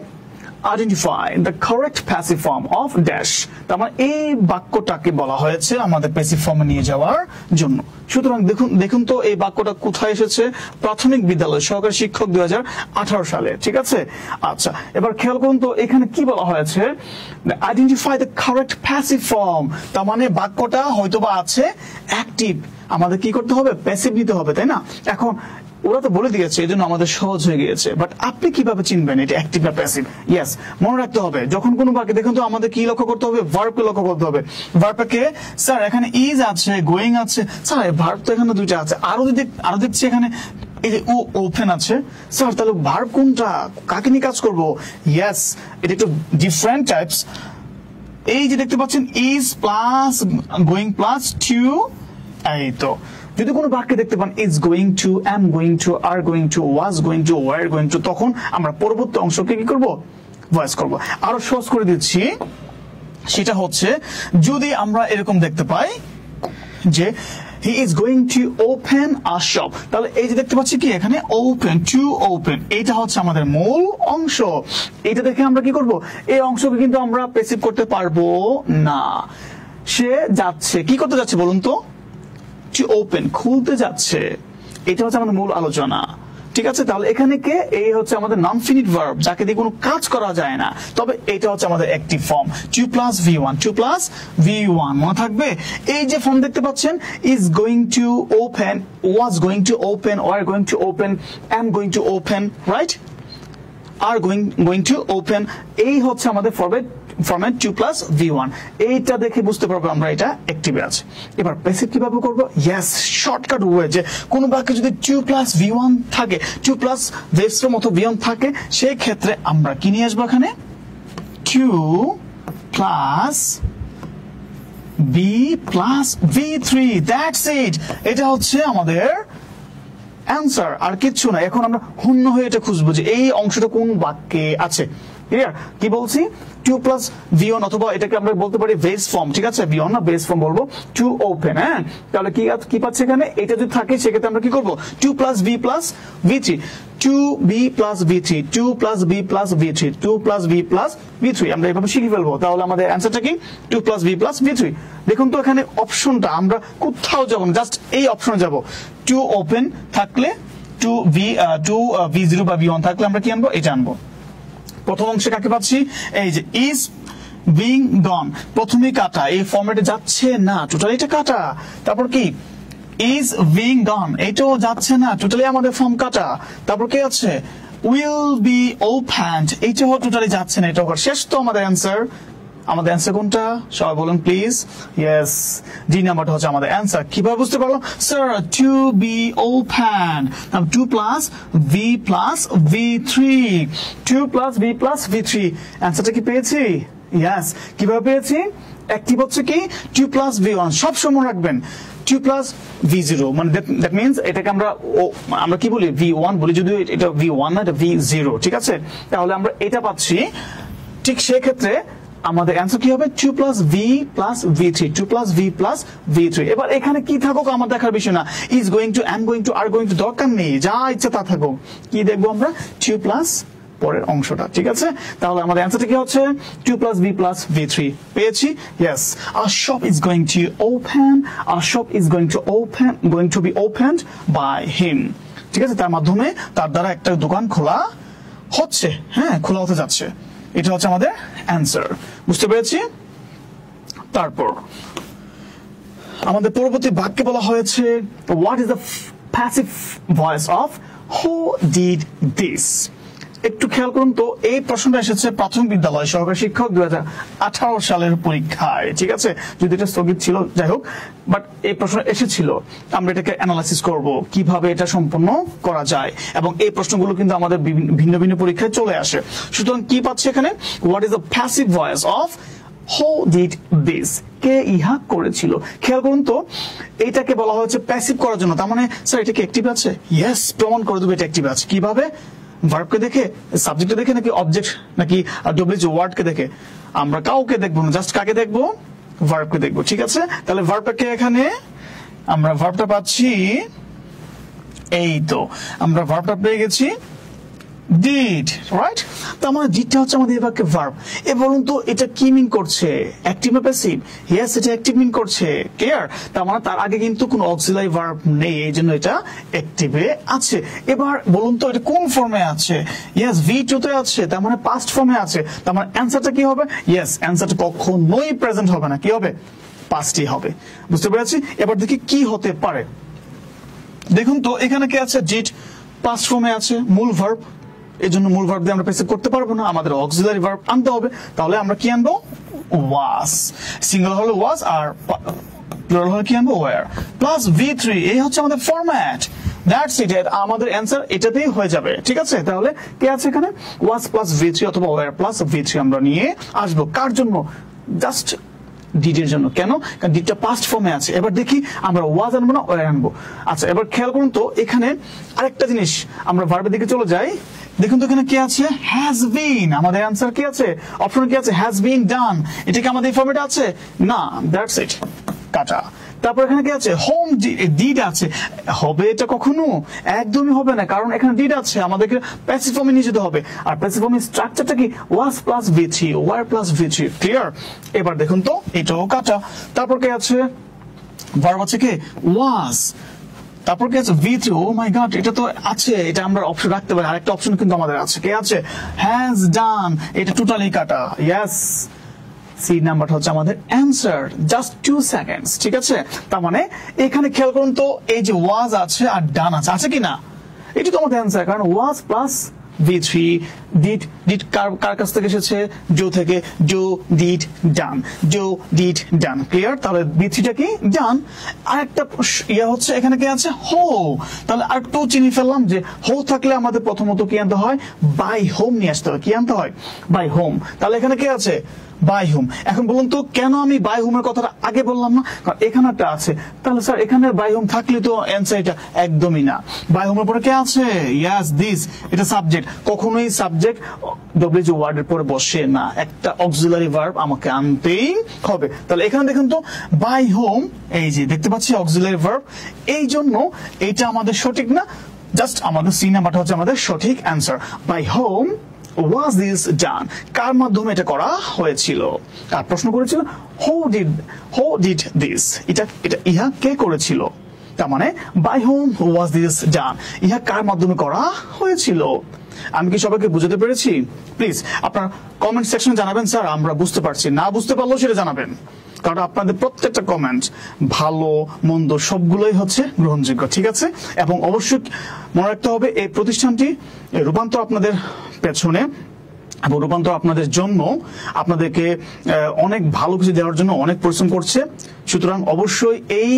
identify the correct passive form of dash। তার মানে এই বাক্যটাকে বলা হয়েছে আমাদের প্যাসিভ ফর্মে নিয়ে যাওয়ার জন্য। সুতরাং দেখুন তো এই বাক্যটা কোথায় এসেছে? প্রাথমিক বিদ্যালয় সহকারী শিক্ষক 2018 সালে। ঠিক আছে, আচ্ছা এবার খেয়াল করুন তো এখানে কি বলা হয়েছে? Identify the correct passive form. তার মানে বাক্যটা হয়তোবা আছে অ্যাক্টিভ, আমাদের কি করতে হবে? প্যাসিভ নিতে হবে, তাই না? এখন ওরা তো বলে দিয়েছে, এই জন্য আমাদের সহজ হয়ে গিয়েছে, বাট আপনি কিভাবে চিনবেন এটা অ্যাক্টিভ না প্যাসিভ? ইয়েস, মনে রাখতে হবে যখন কোনো বাক্যে দেখুন তো আমাদের কি লক্ষ্য করতে হবে? ভার্বকে লক্ষ্য করতে হবে। ভার্বকে স্যার এখানে ইজ আছে, গোয়িং আছে, স্যার ভার্ব তো এখানে দুইটা আছে, আরো দেখছি এখানে এই যে ওপেন আছে, স্যার তাহলে ভার্ব কোনটা, কাকে নিয়ে কাজ করবো? ইয়েস, এটা একটু ডিফারেন্ট টাইপস। এই যে দেখতে পাচ্ছেন is plus going plus to, এই তো। যদি কোনো বাক্যে দেখতে পান is going to, am going to, are going to, was going to, were going to, তখন আমরা পরবর্তী অংশকে কি করব? ভয়েস করব। আরো সহজ করে দিচ্ছি, সেটা হচ্ছে যদি আমরা এরকম দেখতে পাই যে he is going to open a shop, তাহলে এই যে দেখতে পাচ্ছি কি এখানে ওপেন, টু ওপেন, এইটা হচ্ছে আমাদের মূল অংশ। এটা দেখে আমরা কি করব? এই অংশকে কিন্তু আমরা প্যাসিভ করতে পারবো না। সে যাচ্ছে, কি করতে যাচ্ছে বলুন তো? টু ওপেন, খুলতে যাচ্ছে। এটা হচ্ছে আমাদের মূল আলোচনা। ঠিক আছে, তাহলে এখানে কে? এই হচ্ছে আমাদের নন ফিনিট ভার্ব, যাকে দিয়ে কোনো কাজ করা যায় না, তবে এটা হচ্ছে আমাদের active form. 2 plus v1, 2 plus v1 মনে থাকবে। এই যে ফর্ম দেখতে পাচ্ছেন is going to open, was going to open, war going to open, M going to open, right, R going to open, এই হচ্ছে আমাদের ফরম্যাট 2 প্লাস v1। এইটা দেখে বুঝতে পারবো আমরা এটা অ্যাক্টিভে আছে। এবার প্যাসিভ কিভাবে করবো? ইয়েস, শর্টকাট ওয়ে, যে কোন বাক্যে যদি 2 প্লাস v1 থাকে, 2 প্লাস বেস ফর্ম অথবা v1 থাকে, সেই ক্ষেত্রে আমরা কি নিয়ে আসবো? এখানে 2 plus b plus v3, that's it. এটা হচ্ছে আমাদের অ্যান্সার, আর কিচ্ছু না। এখন আমরা শূন্য হয়ে এটা খুঁজবো যে এই অংশটা কোন বাক্যে আছে। ক্লিয়ার? কি বলছি? 2 প্লাস v1 অথবা এটাকে আমরা বলতে পারি বেস ফর্ম। ঠিক আছে, v1 না বেস ফর্ম বলবো, টু ওপেন। হ্যাঁ, তাহলে কি পাচ্ছে এখানে? এটা যদি থাকে সেক্ষেত্রে আমরা কি করবো? 2 plus v plus v3, 2b plus v3, 2 plus b plus v3, 2 plus v plus v3, আমরা এভাবে শিখে ফেলবো। তাহলে আমাদের অ্যান্সারটা কি? 2 প্লাস v প্লাস v3। দেখুন তো এখানে অপশনটা, আমরা কোথাও যাবো না, জাস্ট এই অপশনে যাবো। 2 ওপেন থাকলে 2v0 বা v1 থাকলে আমরা কি আনবো? এটা আনবো। প্রথম অংশে কাকে পাচ্ছি? এই যে ইজ বিং গন, প্রথমে কাটা, এই ফরম্যাটে যাচ্ছে না, টোটালি এটা কাটা। তারপর কি? ইজ বিং গন, এটাও যাচ্ছে না, টোটালি আমাদের ফর্ম কাটা। তারপর কি আছে? উইল বি ওপেন্ড, এইটাও টোটালি যাচ্ছে না, এটাও শেষ। তো আমাদের অ্যান্সার, আমাদের অ্যান্সার কোনটা? সবাই বলুন প্লিজ। ইয়েস, ডি নাম্বারটা হচ্ছে আমাদের অ্যান্সার। কিভাবে বুঝতে পারলাম? Sir 2b open, 2 plus v plus v3, 2 plus v plus v3, অ্যান্সারটা কি পেয়েছি? ইয়েস। কিভাবে পেয়েছি? অ্যাক্টিভ হচ্ছে কি? 2 প্লাস v1, সব সময় রাখবেন 2 প্লাস v0, মানে দ্যাট মিনস এটাকে আমরা কি বলি? v1 বলি, যদি এটা v1 না, এটা v0। ঠিক আছে, তাহলে আমরা এটা পাচ্ছি। ঠিক সেক্ষেত্রে আমাদের অ্যান্সার কি হবে? 2 plus v plus v3, 2 plus v plus v3। এবার এখানে কি থাকুক আমার দেখার বিষয় না, is going to, am going to, are going two, দরকার নেই, যা ইচ্ছা তা থাকুক। কি দেখবো আমরা? 2 প্লাস পরের অংশটা, ঠিক আছে? তাহলে আমাদের অ্যান্সারটা কি হচ্ছে 2 + b + v3 পেয়েছি। Yes, our shop is going to open, our shop is going to be opened by him, ঠিক আছে? তার মাধ্যমে তার দ্বারা একটা দোকান খোলা হচ্ছে, হ্যাঁ খোলা হতে যাচ্ছে। এটা হচ্ছে আমাদের অ্যান্সার, বুঝতে পেরেছি? তারপর আমাদের পরবর্তী বাক্যে বলা হয়েছে what is the passive voice of who did this. একটু খেয়াল করুন তো, এই প্রশ্নটা এসেছে প্রাথমিক বিদ্যালয় সহকারী শিক্ষক 2018 সালের পরীক্ষায়, ঠিক আছে? যদি এটা স্থগিত ছিল যাই হোক, বাট এই প্রশ্ন এসেছিল। আমরা এটাকে অ্যানালাইসিস করব কিভাবে এটা সম্পন্ন করা যায়, এবং এই প্রশ্নগুলো কিন্তু আমাদের ভিন্ন ভিন্ন পরীক্ষায় চলে আসে। সুতরাং কি পাচ্ছে এখানে, what is the passive voice of who did this, কে ইহা করেছিল। খেয়াল করুন তো, এইটাকে বলা হয়েছে প্যাসিভ করার জন্য, তার মানে স্যার এটা কি অ্যাক্টিভ আছে? ইয়েস, প্রমাণ করে দেবে এটা অ্যাক্টিভ আছে। কিভাবে? ভার্বকে দেখে, সাবজেক্টকে দেখে, নাকি অবজেক্ট, নাকি ডব্লিউএইচ ওয়ার্ডকে দেখে? আমরা কাউকে দেখবো না, জাস্ট কাকে দেখবো? ভার্বকে দেখবো, ঠিক আছে? তাহলে ভার্বটাকে এখানে আমরা ভার্বটা পাচ্ছি, এই তো আমরা ভার্বটা পেয়ে গেছি ডিড, রাইট? তার মানে ডিডটা হচ্ছে আমাদের এই বাক্যে ভার্ব। এ বলুন তো এটা কি মিন করছে, অ্যাক্টিভ না প্যাসিভ? ইয়েস, এটা অ্যাক্টিভ মিন করছে, ক্লিয়ার? তার মানে তার আগে কিন্তু কোনো অক্সিলারি ভার্ব নেই, এই জন্য এটা অ্যাক্টিভে আছে। এবার বলুন তো এটা কোন ফর্মে আছে? ইয়েস, V2 তে আছে, তার মানে পাস্ট ফর্মে আছে। তার মানে অ্যান্সারটা কি হবে? ইয়েস, অ্যান্সারটা কখনোই প্রেজেন্ট হবে না, কি হবে? পাস্টই হবে, বুঝতে পেরেছি? এবার দেখি কি হতে পারে। দেখুন তো এখানে কি আছে, ডিড পাস্ট ফর্মে আছে, মূল ভার্ব, এই জন্য মূল ভার্ব দিয়ে আমরা প্যাসিভ করতে পারবো না, আমাদের অক্সিলারি ভার্ব আনতে হবে। তাহলে আমরা কি আনবো? ওয়াজ। সিঙ্গুলার হলে ওয়াজ, আর প্লুরাল হলে কি আনবো? ওয়্যার। প্লাস V3, এই হচ্ছে আমাদের ফরম্যাট। দ্যাটস ইট, আমাদের অ্যান্সার এটাতেই হয়ে যাবে, ঠিক আছে? তাহলে কে আছে এখানে? ওয়াজ প্লাস V3 অথবা ওয়্যার প্লাস V3 আমরা নিয়ে আসবো। কার জন্য? জাস্ট ডিডের জন্য। কেন? কারণ ডিডটা পাস্ট ফর্মে আছে। এবার দেখি আমরা ওয়াজ আনবো না ওয়্যার আনবো। আচ্ছা, এবার খেয়াল করুন তো এখানে আরেকটা জিনিস, আমরা ভার্বের দিকে চলে যাই। দেখুন তো এখানে কি আছে? Has been. আমাদের অ্যান্সার কি আছে? অপশনে কি আছে? হ্যাজ বিন ডান। এটা কি আমাদের ফর্মেটে আছে? না, দ্যাটস ইট, কাটা। তারপর এখানে কি আছে? হোম ডিড আছে। হবে এটা কখনো? একদমই হবে না, কারণ এখানে ডিড আছে, আমাদেরকে প্যাসিভ ফর্মে নিয়ে যেতে হবে। আর প্যাসিভ ফর্মের স্ট্রাকচারটা কি? Was plus V3, were plus V3, clear? এবার দেখুন তো এটাও কাটা। তারপর কি আছে? ভার্ব আছে কি? ওয়াজ। তারপর কি আছে? V3। ও মাই গড, এটা তো আছে, এটা আমরা অপশন রাখতে পারি। আরেকটা অপশন কিন্তু আমাদের আছে, কে আছে? Has done. এটা টোটালি কাটা। ইয়েস, সি নাম্বারটা হচ্ছে আমাদের অ্যান্সার। জাস্ট 2 সেকেন্ডস, ঠিক আছে? তার মানে এখানে খেয়াল করুন তো, এই যে ওয়াজ আছে আর ডান আছে, আছে কি না? এটা তো আমাদের অ্যান্সার, কারণ ওয়াজ প্লাস V3, ডিড কার কাছ থেকে এসেছে? জো থেকে। Do did done, do did done, clear? তাহলে V3টা কি? ডান। আরেকটা ইয়া হচ্ছে এখানে কি আছে? হো। তাহলে আর একটু চিনি ফেললাম যে হো থাকলে আমাদের প্রথমত কি আনতে হয়? বাই হোম নিয়ে আসতে হয়। কি আনতে হয়? By home. তাহলে এখানে কি আছে? By whom. এখন বলুন তো কেন আমি বাই হোমের কথাটা আগে বললাম না? কারণ এখানে একটা আছে। তাহলে স্যার এখানে বাই হোম থাকলে তো অ্যান্সার এটা একদমই না। বাই হোমের পরে কে আছে? ইয়াস, দিস। এটা সাবজেক্ট। কখনোই সাবজেক্ট ডব্লিউএইচ ওয়ার্ডের পরে বসে না, একটা অক্সিলারি ভার্ব আমাকে আনতেই হবে। তাহলে এখানে দেখুন তো বাই হোম, এই যে দেখতে পাচ্ছি অক্সিলারি ভার্ব, এই জন্য এইটা আমাদের সঠিক না। জাস্ট আমাদের সি নাম্বারটা হচ্ছে আমাদের সঠিক answer. By whom was this done? কার মাধ্যমে এটা করা হয়েছিল? আর প্রশ্ন করেছিল who did this? এটা ইহা কে করেছিল? তার মানে by whom was this done? ইহা কার মাধ্যমে করা হয়েছিল? আমি কি সবাইকে বুঝাতে পেরেছি? প্লিজ আপনার কমেন্ট সেকশনে জানাবেন স্যার আমরা বুঝতে পারছি, না বুঝতে পারলেও সেটা জানাবেন, কারণ আপনাদের প্রত্যেকটা কমেন্ট ভালো মন্দ সবগুলোই হচ্ছে গ্রহণযোগ্য, ঠিক আছে? এবং অবশ্যই মনে রাখতে হবে এই প্রতিষ্ঠানটি রূপান্তর আপনাদের পেছনে এবং রূপান্তর আপনাদের জন্য আপনাদেরকে অনেক ভালো কিছু দেওয়ার জন্য অনেক পরিশ্রম করছে। সুতরাং অবশ্যই এই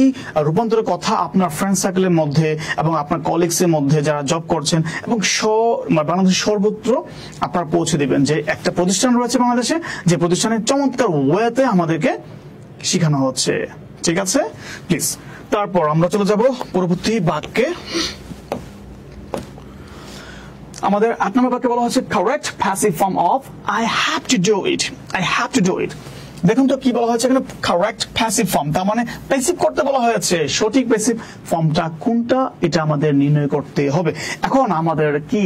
রূপান্তরের কথা আপনার ফ্রেন্ড সার্কেলের মধ্যে এবং আপনার কলিগসের মধ্যে যারা জব করছেন এবং বাংলাদেশের সর্বত্র আপনারা পৌঁছে দিবেন যে একটা প্রতিষ্ঠান রয়েছে বাংলাদেশে, যে প্রতিষ্ঠানের চমৎকার ওয়েতে আমাদেরকে শেখানো হচ্ছে, ঠিক আছে? প্লিজ। তারপর আমরা চলে যাব পরবর্তী বাক্যে। আমাদের 8 নম্বর বাক্যে বলা হচ্ছে correct passive form of I have to do it. I have to do it. দেখুন তো কি বলা হয়েছে এখানে, কারেক্ট প্যাসিভ ফর্ম, তার মানে প্যাসিভ করতে বলা হয়েছে। সঠিক প্যাসিভ ফর্মটা কোনটা এটা আমাদের নির্ণয় করতে হবে। এখন আমাদের কি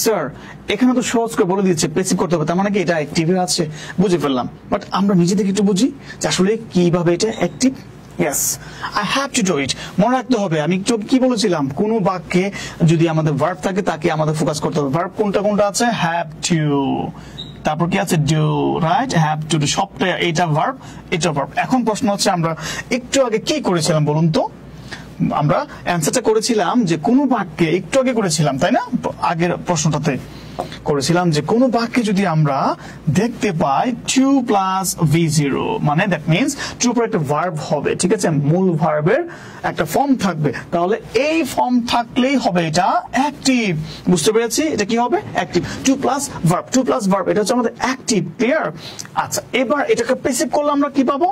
স্যার এখানে তো সহজ করে বলে দিচ্ছে প্যাসিভ করতে হবে, তার মানে কি এটা অ্যাক্টিভে আছে, বুঝে ফেললাম। বাট আমরা নিজে থেকে একটু বুঝি যে আসলে কিভাবে এটা active. Yes, I have to do it. মনে রাখতে হবে, আমি একটু কি বলেছিলাম, কোন বাক্যে যদি আমাদের ভার্ব থাকে তাকে আমাদের ফোকাস করতে হবে। ভার্ব কোনটা কোনটা আছে, হ্যাভ টু, তারপর কি আছে do, right, have to do, সবটা এটা ভার্ব, এটা ভার্ব। এখন প্রশ্ন হচ্ছে আমরা একটু আগে কি করেছিলাম বলুন তো, আমরা অ্যান্সারটা করেছিলাম যে কোন বাক্যে, একটু আগে করেছিলাম তাই না, আগের প্রশ্নটাতে করেছিলাম যে কোন বাক্যে যদি আমরা দেখতে পাই 2 প্লাস V0, মানে দ্যাট মিন্স টু পর একটা ভার্ব হবে, ঠিক আছে, মূল ভার্বের একটা ফর্ম থাকবে, তাহলে এই ফর্ম থাকলেই হবে এটা অ্যাক্টিভ। বুঝতে পেরেছি, এটা কি হবে অ্যাক্টিভ। 2 প্লাস ভার্ব, এটা হচ্ছে আমাদের অ্যাক্টিভ, ক্লিয়ার। আচ্ছা, এবার এটাকে প্যাসিভ করলে আমরা কি পাবো,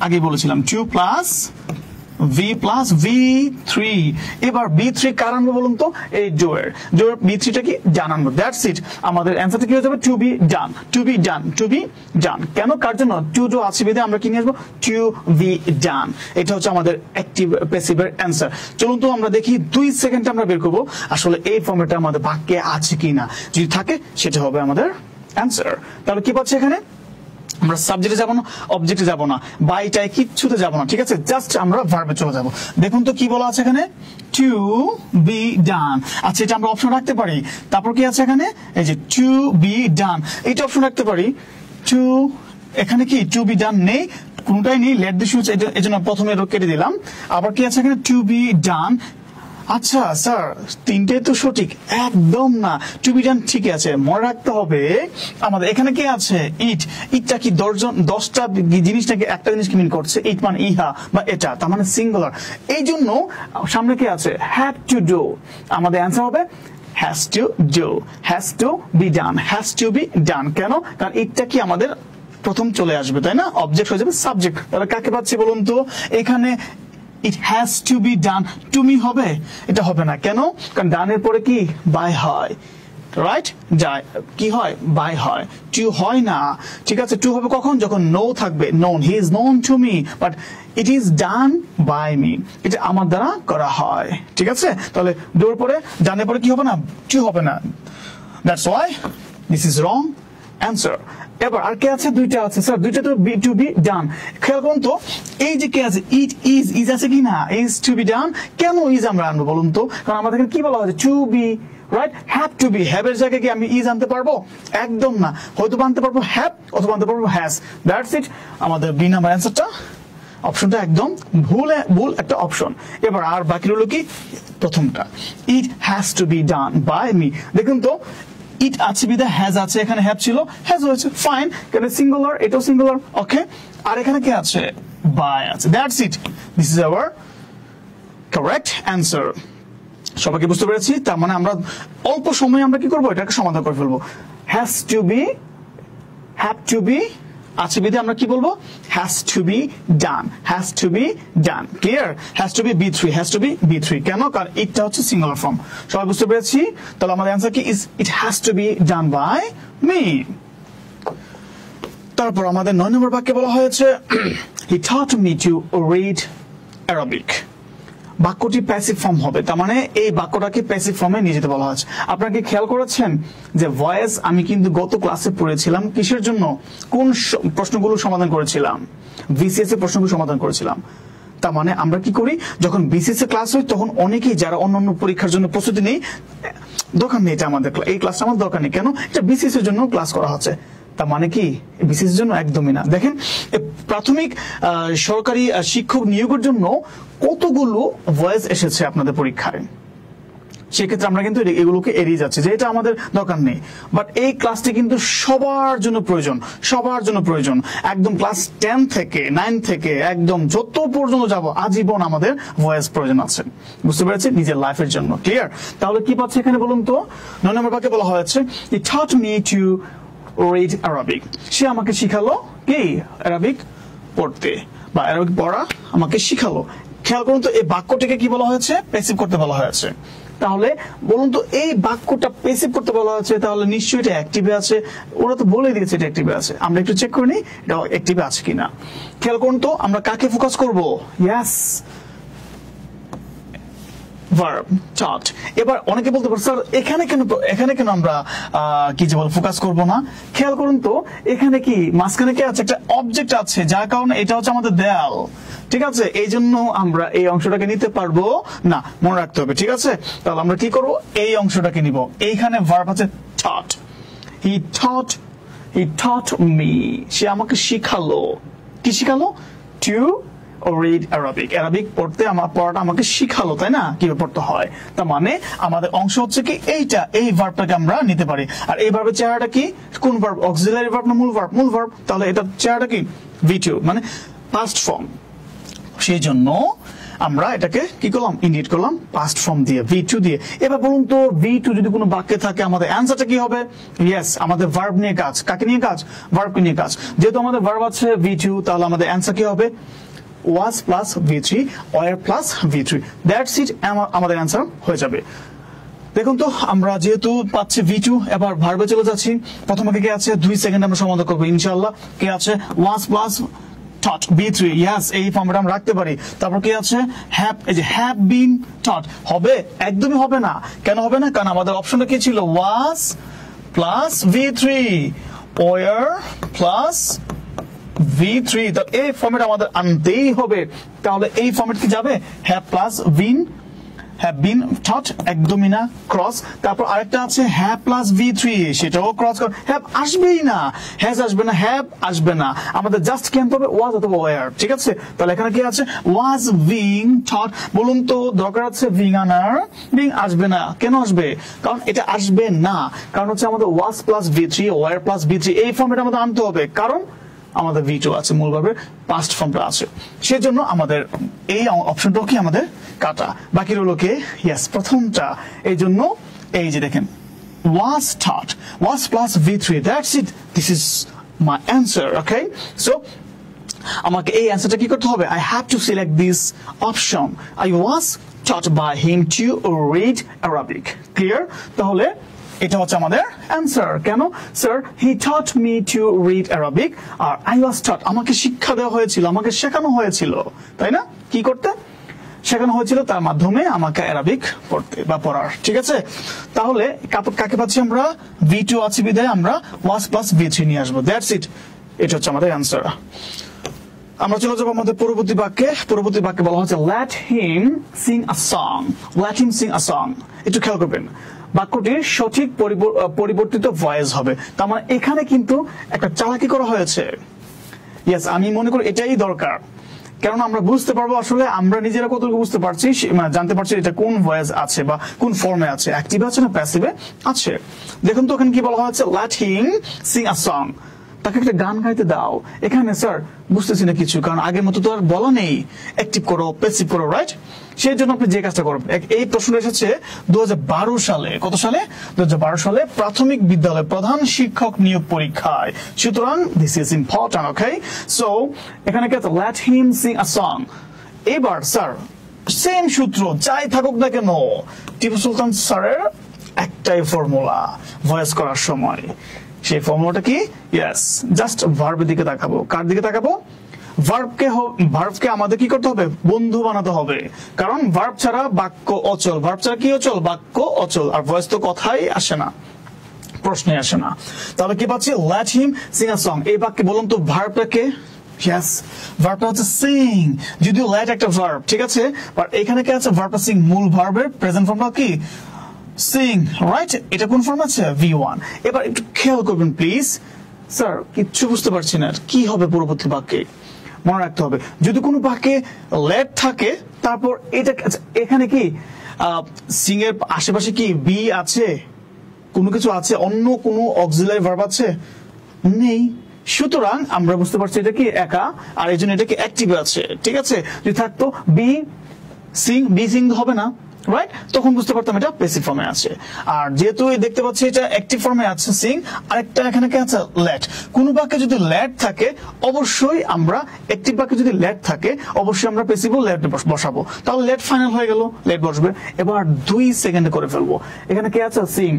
আগে বলেছিলাম 2 প্লাস V প্লাস V3। এবার B3 কার আনবো বলুন তো, এই ডোয়ের B3টা কি ডান আনবো, দ্যাটস ইট। আমাদের অ্যান্সারটা কি হয়ে যাবে, টু বি ডান। কেন, কার জন্য, টু ডু আছে বেঁধে আমরা কি নিয়ে আসবো, টু বি ডান। এটা হচ্ছে আমাদের অ্যাক্টিভ প্যাসিভের অ্যান্সার। চলুন তো আমরা দেখি 2 সেকেন্ডে আমরা বের করবো আসলে এই ফর্মেটটা আমাদের বাক্যে আছে কিনা, যদি থাকে সেটা হবে আমাদের অ্যান্সার। তাহলে কি পাচ্ছি এখানে, আমরা সাবজেক্টে যাব না, অবজেক্টে যাব না, বাইটায় কিচ্ছুতে যাব না, ঠিক আছে, জাস্ট আমরা ভার্বে চলে যাব। দেখুন তো কি বলা আছে এখানে, টু বি ডান। আচ্ছা, এটা আমরা অপশন রাখতে পারি। তারপর কি আছে এখানে, এই যে টু বি ডান, এটা অপশন রাখতে পারি। টু, এখানে কি টু বি ডান নেই, কোনটাই নেই, লেট দিস ইউজ, এই জন্য প্রথমে কেটে দিলাম। আবার কি আছে এখানে, টু বি ডান। আচ্ছা স্যার, তিনটে তো সঠিক, একদম না, টু বি ডান ঠিকই আছে। মনে রাখতে হবে আমাদের এখানে কি আছে, ইটটা কি 10টা জিনিস নাকি একটা জিনিস কি মিন করছে, ইট মানে ইহা বা এটা, তার মানে সিঙ্গুলার। এই জন্য সামনে কি আছে, হ্যাভ টু ডু, আমাদের অ্যান্সার হবে has to do, has to be done, has to be ডান। কেন, কারণ ইটটা কি আমাদের প্রথম চলে আসবে তাই না, অবজেক্ট হয়ে যাবে সাবজেক্ট। তাহলে কাকে পাচ্ছি বলুন তো, এখানে it has to be done, তুমি হবে, এটা হবে না। কেন, কারণ ডানের পরে কি বাই হয়, রাইট, কি হয়, বাই হয়, টু হয় না, ঠিক আছে। টু হবে কখন, যখন নো থাকবে, known, he is known to me, but it is done by me, এটা আমার দ্বারা করা হয়, ঠিক আছে। তাহলে ডোর পরে ডানের পরে কি হবে না, টু হবে না, that's why this is wrong answer. এবার আর কে আছে, দুইটা আছে স্যার, দুইটা তো বি টু বি ডান। খেয়াল করুন তো, এই যে কে আছে, ইজ আছে কি না, ইজ টু বি ডান। কেন ইজ আমরা আনবো বলুন তো, কারণ আমাদের কি বলা হয়েছে, to be, right, have to be, have এর জায়গায় কি আমি ইজ আনতে পারবো, একদম না, হয়তো আনতে পারবো হ্যাভ, অথবা আনতে পারবো হ্যাজ, দ্যাটস ইট। আমাদের বি নাম্বার অ্যান্সারটা, অপশনটা একদম ভুল একটা অপশন। এবার আর বাকি রইল কি, প্রথমটা, it has to be done by me. দেখুন তো, ইট আছে বিদা হ্যাজ আছে, এখানে হ্যাভ ছিল, হ্যাজ হয়েছে, ফাইন, কারণ সিঙ্গুলার, এটাও সিঙ্গুলার, ওকে। আর এখানে কি আছে, বাই আছে, that's it, this is our correct answer. সবাইকে বুঝতে পেরেছি, তার মানে আমরা অল্প সময়ে আমরা কি করবো, এটাকে সমাধান করে ফেলবো। Has to be, have to be আছে বিধে আমরা কি বলবো, has to be done, has to be done, clear. Has to be B3, has to be B3, কেন, কারণ এটা হচ্ছে সিঙ্গুলার ফর্ম। সবাই বুঝতে পেরেছি, তাহলে আমাদের অ্যান্সার কি, is it has to be done by me. তারপর আমাদের 9 নম্বর বাক্যে বলা হয়েছে, he taught me to read Arabic। বাক্যটি প্যাসিভ ফর্ম হবে, তার মানে এই বাক্যটাকে প্যাসিভ ফর্মে নিয়ে যেতে বলা হচ্ছে। আপনারা কি খেয়াল করেছেন যে ভয়েস আমি কিন্তু গত ক্লাসে পড়েছিলাম, কিসের জন্য, কোন প্রশ্নগুলো সমাধান করেছিলাম, বিসিএস এর প্রশ্নগুলো সমাধান করেছিলাম। তার মানে আমরা কি করি, যখন বিসিএস এর ক্লাস হয় তখন অনেকেই যারা অন্যান্য পরীক্ষার জন্য প্রস্তুতি নেই, দরকার নেই এটা আমাদের, এই ক্লাসটা আমার দরকার নেই, কেন, এটা বিসিএস এর জন্য ক্লাস করা হচ্ছে। তার মানে কি, বিসিএস এর জন্য একদমই না। দেখেন, প্রাথমিক সরকারি শিক্ষক নিয়োগের জন্য কতগুলো ভয়েস এসেছে আপনাদের পরীক্ষায়, সেক্ষেত্রে আমরা কিন্তু এগুলোকে এড়িয়ে যাচ্ছি যে এটা আমাদের দরকার নেই। বাট এই ক্লাসটি কিন্তু সবার জন্য প্রয়োজন, সবার জন্য প্রয়োজন, একদম ক্লাস 10 থেকে 9 থেকে একদম যত পর্যন্ত যাব, আজীবন আমাদের ভয়েস প্রয়োজন আছে। বুঝতে পেরেছি, নিজের লাইফের জন্য, ক্লিয়ার। তাহলে কি পাচ্ছে এখানে বলুন তো, 9 নম্বর বাক্যে বলা হয়েছে, he taught me to read Arabic। সে আমাকে শিখালো কি, আরবিক পড়তে বা আরবিক পড়া আমাকে শিখালো। খেয়াল করুন তো, এই বাক্যটিকে কি বলা হয়েছে, প্যাসিভ করতে বলা হয়েছে। তাহলে বলুন তো এই বাক্যটা প্যাসিভ করতে বলা হচ্ছে, তাহলে নিশ্চয়ই এটা অ্যাক্টিভে আছে। ওরা তো বলে দিয়েছে এটা অ্যাক্টিভে আছে, আমরা একটু চেক করে নিই এটা অ্যাক্টিভে আছে কিনা। খেয়াল করুন তো আমরা কাকে ফোকাস করব? Yes, verb taught। এবার অনেকে বলতে পারে স্যার এখানে কেন আমরা কি যে বল ফোকাস করব না? খেয়াল করুন তো এখানে কি মাঝখানে কি আছে? একটা অবজেক্ট আছে, যার কারণে এটা হচ্ছে আমাদের দেয়াল, ঠিক আছে? এই জন্য আমরা এই অংশটাকে নিতে পারবো না, মনে রাখতে হবে, ঠিক আছে? তাহলে আমরা কি করব? এই অংশটাকে নিব। এইখানে ভার্ব আছে taught, he taught me, সে আমাকে শিখালো। কি শিখালো? to read Arabic, অ্যারাবিক পড়াটা আমাকে শিখালো, তাই না? কিভাবে পড়তে হয়। তার মানে আমাদের অংশ হচ্ছে কি এইটা, এই ভার্বটাকে আমরা নিতে পারি। আর এই ভার্বের চেহারাটা কি? কোন ভার্ব? অক্সিলারি ভার্ব না মূল ভার্ব? মূল ভার্ব। তাহলে এটা চেহারাটা কি? V2, মানে পাস্ট ফর্ম। সেই জন্য আমরা এটাকে কি করলাম? ইন্ডিকেট করলাম পাস্ট ফর্ম দিয়ে, V2 দিয়ে। এবার বলুন তো V2 যদি কোনো বাক্যে থাকে আমাদের অ্যান্সারটা কি হবে? ইয়েস, আমাদের ভার্ব নিয়ে কাজ। কাকে নিয়ে কাজ? ভার্বকে নিয়ে কাজ। যেহেতু আমাদের ভার্ব আছে V2, তাহলে আমাদের অ্যান্সার কি হবে? was plus V3, were plus V3, that's it, আমাদের অ্যান্সার হয়ে যাবে। দেখুন তো আমরা যেহেতু পাচ্ছি V2, এবার ভার্বে চলে যাচ্ছি। প্রথমে কে আছে? 2 সেকেন্ড আমরা সমাধান করবো ইনশাআল্লাহ। কে আছে? was plus taught, V3, yes, এই ফর্মটা আমরা রাখতে পারি। তারপর কি আছে? have, এই যে have been taught, হবে? একদমই হবে না। কেন হবে না? কারণ আমাদের অপশনটা কি ছিল? was plus V3, were plus V3, তো এই ফর্মেট আমাদের আনতেই হবে। তাহলে এই ফর্মেট কি যাবে? হ্যাভ প্লাস বিন taught, একদমই না, ক্রস। তারপর আরেকটা আছে হ্যাভ প্লাস V3, সেটাও ক্রস। হ্যাভ আসবেই না, হ্যাজ আসবে না, হ্যাভ আসবে না, আমাদের জাস্ট কি আনতে হবে? ওয়াজ অথবা ওয়ার, ঠিক আছে? তাহলে এখানে কি আছে? Was being taught। বলুন তো দরকার আছে বিং আনার, বিং আসবে না। কেন আসবে? কারণ এটা আসবে না, কারণ হচ্ছে আমাদের ওয়াজ plus V3, were plus V3, এই ফর্মেট আমাদের আনতে হবে, কারণ আমাদের V2 আছে, মূল ভার্বের পাস্ট ফর্মটা আছে। সেজন্য আমাদের এই অপশনটাও কি আমাদের কাটা। বাকি রইল কে? ইয়েস, প্রথমটা। এই জন্য এই যে দেখেন was taught, was plus V3, that's it, this is my answer, okay? So আমাকে এই অ্যান্সারটা কি করতে হবে? I have to select this option, I was taught by him to read Arabic, clear? তাহলে এটা হচ্ছে আমাদের অ্যান্সার। কেন? Sir he taught me to read Arabic, আর I was taught, আমাকে শিক্ষা দেওয়া হয়েছিল, আমাকে শেখানো হয়েছিল, তাই না? কি করতে শেখানো হয়েছিল? তার মাধ্যমে আমাকে অ্যারাবিক পড়তে বা পড়ার, ঠিক আছে? তাহলে কাকে পাচ্ছি আমরা? V2 আছে বিধায় আমরা was plus V3 নিয়ে আসবো, দ্যাটস ইট। এটা হচ্ছে আমাদের অ্যান্সার। আমরা চলে যাবো আমাদের পরবর্তী বাক্যে। পরবর্তী বাক্যে বলা হচ্ছে let him sing a song, let him sing a song। একটু খেয়াল করবেন, বাক্যটির সঠিক পরিবর্তিত ভয়েস হবে। তার মানে এখানে কিন্তু একটা চালাকি করা হয়েছে। ইয়েস, আমি মনে করি এটাই দরকার, কারণ আমরা বুঝতে পারবো আসলে আমরা নিজেরা কতটুকু বুঝতে পারছি, মানে জানতে পারছি এটা কোন ভয়েস আছে বা কোন ফর্মে আছে, অ্যাক্টিভ আছে না প্যাসিভে আছে। দেখুন তো ওখানে কি বলা হয়েছে? let him sing a song, তাকে একটা গান গাইতে দাও। এখানে স্যার বুঝতেছি না কিছু, কারণ আগের মতো তো আর বলা নেই অ্যাক্টিভ করো, প্যাসিভ করো, রাইট? সেই জন্য আপনি যে কাজটা করবেন, এই প্রশ্নটা এসেছে 2012 সালে। কত সালে? 2012 সালে প্রাথমিক বিদ্যালয় প্রধান শিক্ষক নিয়োগ পরীক্ষায়। সুতরাং this is important, okay? So এখানে কি আছে? let him sing a song। এবার স্যার সেম সূত্র যাই থাকুক না কেন, টিপু সুলতান স্যারের একটাই ফর্মুলা ভয়েস করার সময়। সেই ফর্মুলাটা কি? ইয়েস, জাস্ট ভার্বের দিকে তাকাবো। কার দিকে তাকাবো? ভার্বকে আমাদের কি করতে হবে? বন্ধু বানাতে হবে, কারণ ভার্ব ছাড়া বাক্য অচল। ভার্ব ছাড়া কি অচল? বাক্য অচল। আর ভয়েস তো কথাই আসে না, প্রশ্নে আসে না। তাহলে কি পাচ্ছি? let him sing a song। এই বাক্যে বলুন তো ভার্বটাকে? ইয়েস, ভার্বটা হচ্ছে সিং, যদিও let একটা ভার্ব, ঠিক আছে? বাট এখানে কি আছে? ভার্বটা সিং, মূল ভার্বের প্রেজেন্ট ফর্মটা কি? সিং, রাইট? এটা কোন ফর্ম আছে? V1। এবার একটু খেয়াল করবেন প্লিজ। স্যার কিচ্ছু বুঝতে পারছি না, কি হবে পরবর্তী বাক্যে? মনে রাখতে হবে যদি কোনো বাক্যে let থাকে, তারপর এটা এখানে কি সিং এর আশেপাশে কি বি আছে? কোনো কিছু আছে? অন্য কোনো অক্সিলারি ভার্ব আছে? নেই। সুতরাং আমরা বুঝতে পারছি এটা কি একা, আর এই জন্য এটা কি অ্যাক্টিভ আছে, ঠিক আছে? যদি থাকতো বি সিং, বি সিং হবে না, রাইট, তখন বুঝতে পারতাম এটা প্যাসিভ ফর্মে আছে। আর যেহেতু দেখতে পাচ্ছি এটা অ্যাক্টিভ ফর্মে আছে সিং, আরেকটা এখানে কি আছে লেট। কোন বাক্যে যদি লেট থাকে অবশ্যই আমরা অ্যাক্টিভ বাক্যে যদি লেট থাকে অবশ্যই আমরা প্যাসিভও লেট বসাবো, তাহলে লেট ফাইনাল হয়ে গেল, লেট বসবে। এবার 2 সেকেন্ডে করে ফেলবো। এখানে কি আছে সিং,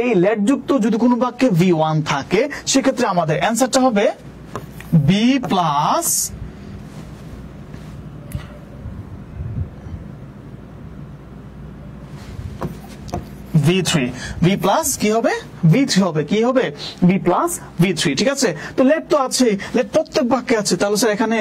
এই লেট যুক্ত যদি কোনো বাক্যে V1 থাকে সেক্ষেত্রে আমাদের অ্যান্সারটা হবে B plus V3, V plus কি হবে V3 হবে, কি হবে V প্লাস V3, ঠিক আছে। তো লেট তো আছে, লেট প্রত্যেক বাক্যে আছে, তাহলে স্যার এখানে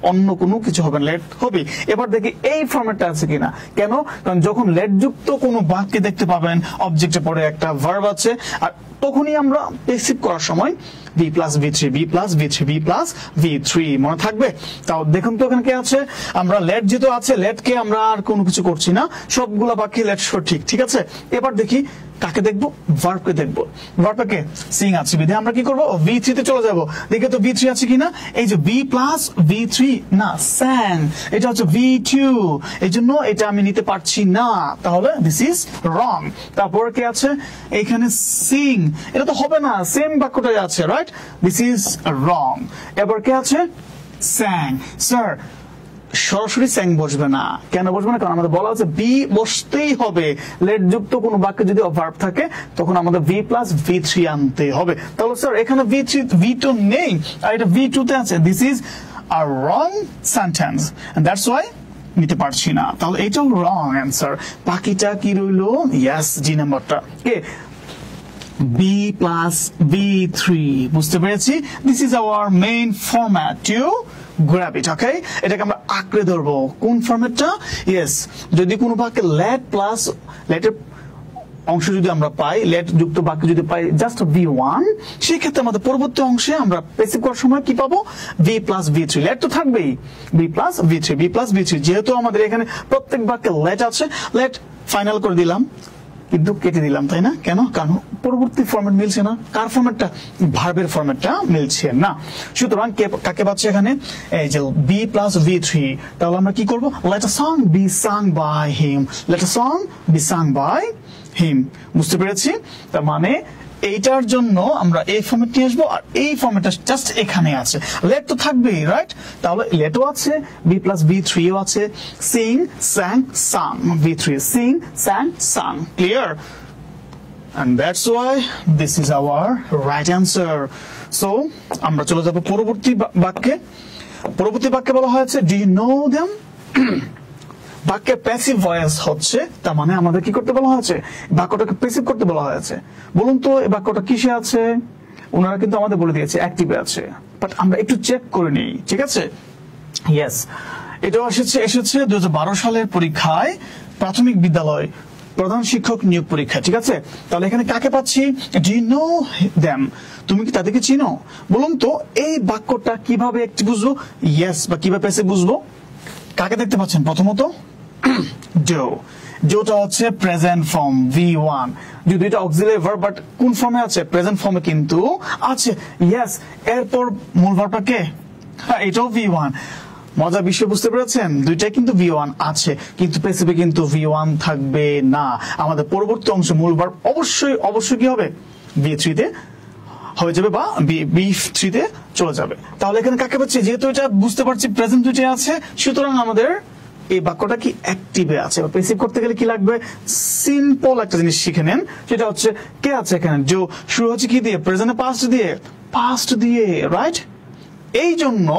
অন্য কোনো কিছু হবে না, লেট হবে। এবার দেখি এই ফরম্যাটটা আছে কিনা, কেন, কারণ যখন লেট যুক্ত কোনো বাক্যে দেখতে পাবেন অবজেক্টের পরে একটা ভার্ব আছে, আর তখনই আমরা প্যাসিভ করার সময় V plus V3, V plus V3, V plus V3 মনে থাকবে। তাও দেখুন তো এখানে কি আছে, আমরা লেট যেহেতু আছে লেটকে আমরা আর কোনো কিছু করছি না, সবগুলা বাক্যে লেট সঠিক, ঠিক আছে। এবার দেখি কাকে দেখবো, ভার্বকে দেখবো। ভার্বকে সিং আছে বিধে আমরা কি করবো, V3 তে চলে যাবো। দেখে তো V3 আছে কিনা, এই যে V প্লাস V3 না, স্যাং, এটা হচ্ছে V2, এই জন্য এটা আমি নিতে পারছি না, তাহলে দিস ইজ রং। তারপর কে আছে এখানে সিং, এটা তো হবে না, সেম বাক্যটাই আছে, রাইট, দিস ইজ রং। এবার কে আছে স্যাং, স্যার সরাসরি স্যাং বসবে না, কেন বসবে না, কারণ আমাদের বলা আছে বি বসতেই হবে। লেট যুক্ত কোনো বাক্যে যদি ভার্ব থাকে তখন আমাদের V প্লাস V3 আনতে হবে। তাহলে স্যার এখানে V2 নেই আর এটা V2 তে আছে, this is a wrong sentence and that's why নিতে পারছি না, তাহলে এটাও রং অ্যান্সার। বাকিটা কি রইলো, ইয়েস জি নাম্বারটা কে B plus V3, বুঝতে পেরেছি। This is our main format to grab it, okay. এটাকে আমরা আঁকড়ে ধরবো, কোন ফরম্যাটটা, ইয়েস, যদি কোনো বাক্যে লেট প্লাস লেটের অংশ যদি আমরা পাই, লেট যুক্ত বাক্য যদি পাই জাস্ট V1, সেই ক্ষেত্রে আমাদের পরবর্তী অংশে আমরা প্যাসিভ করার সময় কি পাবো, V প্লাস V3, লেট তো থাকবেই, V plus V3, V plus V3। যেহেতু আমাদের এখানে প্রত্যেক বাক্যে লেট আছে, লেট ফাইনাল করে দিলাম, কিন্তু কেটে দিলাম, তাই না, কেন, কারণ পরবর্তী ফরম্যাট মিলছে না, কার ফরম্যাটটা, ভার্বের ফরম্যাটটা মিলছে না। সুতরাং কাকে পাচ্ছে এখানে, এই যে B প্লাস V3, তাহলে আমরা কি করব, let a song be sung by him, let a song be sung by him, বুঝতে পেরেছি। তার মানে এইটার জন্য আমরা এই ফরম্যাট নিয়ে আসবো, আর এই ফরম্যাটটা জাস্ট এখানে আছে, লেট তো থাকবেই, রাইট, তাহলে লেটও আছে, B প্লাস V3 ও আছে, sing sang sung, V3 sing sang sung, clear, and that's why this is our right answer. So আমরা চলে যাব পরবর্তী বাক্যে। পরবর্তী বাক্যে বলা হয়েছে do you know them, বাক্যে প্যাসিভ ভয়েস হচ্ছে, তার মানে আমাদের কি করতে বলা হয়েছে, বাক্যটাকে প্যাসিভ করতে বলা হয়েছে। বলুন তো এই বাক্যটা কিসে আছে, ওনারা কিন্তু আমাদের বলে দিয়েছে অ্যাক্টিভে আছে, বাট আমরা একটু চেক করে নিই, ঠিক আছে। ইয়েস, এটাও এসেছে 2012 সালের পরীক্ষায়, প্রাথমিক বিদ্যালয় প্রধান শিক্ষক নিয়োগ পরীক্ষা, ঠিক আছে। তাহলে এখানে কাকে পাচ্ছি, ডু ইউ নো দেম, তুমি কি তাদেরকে চিনো। বলুন তো এই বাক্যটা কিভাবে অ্যাক্টিভ বুঝবো, ইয়েস, বা কিভাবে প্যাসিভ বুঝবো। কাকে দেখতে পাচ্ছেন, প্রথমত ডো, ডোটা হচ্ছে প্রেজেন্ট ফর্ম V1, যদি এটা অক্সিলারি ভার্ব বাট কোন ফর্মে আছে, প্রেজেন্ট ফর্মে কিন্তু আছে, ইয়েস। এরপর মূল ভার্বটা কে, হ্যাঁ এটাও V1, মজা বিষয় বুঝতে পেরেছেন, দুইটাই কিন্তু V1 আছে, কিন্তু প্যাসিভে কিন্তু V1 থাকবে না। আমাদের পরবর্তী অংশ মূল ভার্ব অবশ্যই কি হবে, V3 তে হয়ে যাবে বা B3 তে চলে যাবে। তাহলে এখানে কাকে পাচ্ছি, যেহেতু এটা বুঝতে পারছি প্রেজেন্ট দুইটাই আছে, সুতরাং আমাদের এই বাক্যটা কি অ্যাক্টিভে আছে, বা প্যাসিভ করতে গেলে কি লাগবে, সিম্পল একটা জিনিস শিখে নেন, সেটা হচ্ছে কে আছে এখানে, যে শুরু হচ্ছে কি দিয়ে, প্রেজেন্টে পাস্ট দিয়ে, রাইট। এই জন্য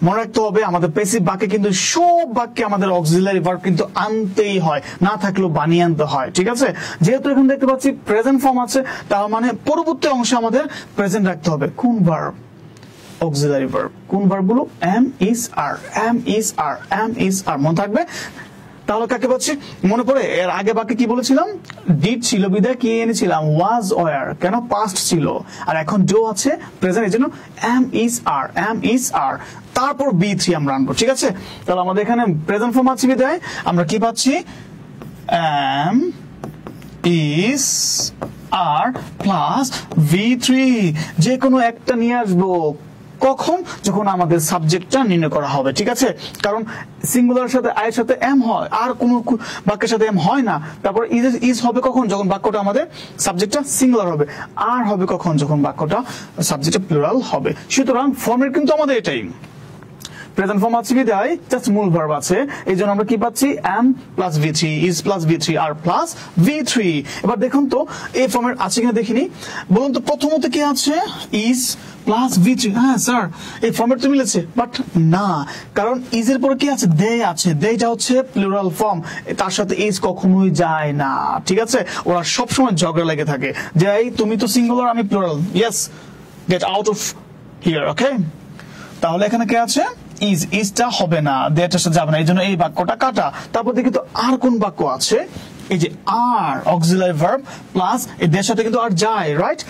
মনে রাখতে হবে আমাদের প্যাসিভ বাক্যে কিন্তু সব বাক্যে আমাদের অক্সিলারি ভার্ব কিন্তু আনতেই হয়, না থাকলেও বানিয়ে আনতে হয়, ঠিক আছে। যেহেতু এখন দেখতে পাচ্ছি প্রেজেন্ট ফর্ম আছে, তার মানে পরবর্তী অংশে আমাদের প্রেজেন্ট রাখতে হবে, কোন ভার্ব, অক্সিলারি ভার্ব। কোন ভার্বগুলো, am is are, মনে থাকবে। তাহলে কাকে পাচ্ছি, মনে পড়ে এর আগে বাক্যে কি বলেছিলাম, ডিড ছিল বিদায় কি এনেছিলাম, ওয়াজ ওয়ার, কেন পাস্ট ছিল, আর এখন ডো আছে প্রেজেন্ট, এর জন্য am is are, তারপর B3 আমরা আনবো, ঠিক আছে। তাহলে আমাদের এখানে প্রেজেন্ট ফর্ম আছে বিদায় আমরা কি পাচ্ছি, am is are plus V3, যে কোনো একটা নিয়ে আসবো, কখন? যখন আমাদের সাবজেক্টটা নির্ণয় করা হবে, ঠিক আছে? কারণ সিঙ্গুলার সাথে আই এর সাথে এম হয়, আর কোন বাক্যের সাথে এম হয় না। তারপর ইজ হবে কখন? যখন বাক্যটা আমাদের সাবজেক্টটা সিঙ্গুলার হবে। আর হবে কখন? যখন বাক্যটা সাবজেক্টটা প্লুরাল হবে। সুতরাং ফর্মেট কিন্তু আমাদের এটাই। প্রেজেন্ট ফর্ম আছে বিদায় জাস্ট মূল ভার্ব আছে, এই জন্য আমরা কি পাচ্ছি? Am plus V three, is plus V three, are plus V three. এবার দেখুন তো এই ফর্মেট আছে কিনা দেখিনি। বলুন তো প্রথমত কি আছে? Is plus V three. হ্যাঁ স্যার, এই ফর্মেট তো মিলেছে, বাট না, কারণ ইজ এর পরে কি আছে? দে আছে। দেটা হচ্ছে প্লুরাল ফর্ম, তার সাথে ইজ কখনোই যায় না, ঠিক আছে? ওরা সবসময় ঝগড়া লেগে থাকে যে এই তুমি তো সিঙ্গুলার, আমি plural. Yes, get out of here. Okay, তাহলে এখানে কে আছে? ইজটা হবে না, দেটার সাথে যাবে না, এই জন্য এই বাক্যটা কাটা। তারপর দেখি তো আর কোন বাক্য আছে? এই যে আর অক্সিলারি ভার্ব প্লাস এই দের সাথে কিন্তু আর যায়, রাইট?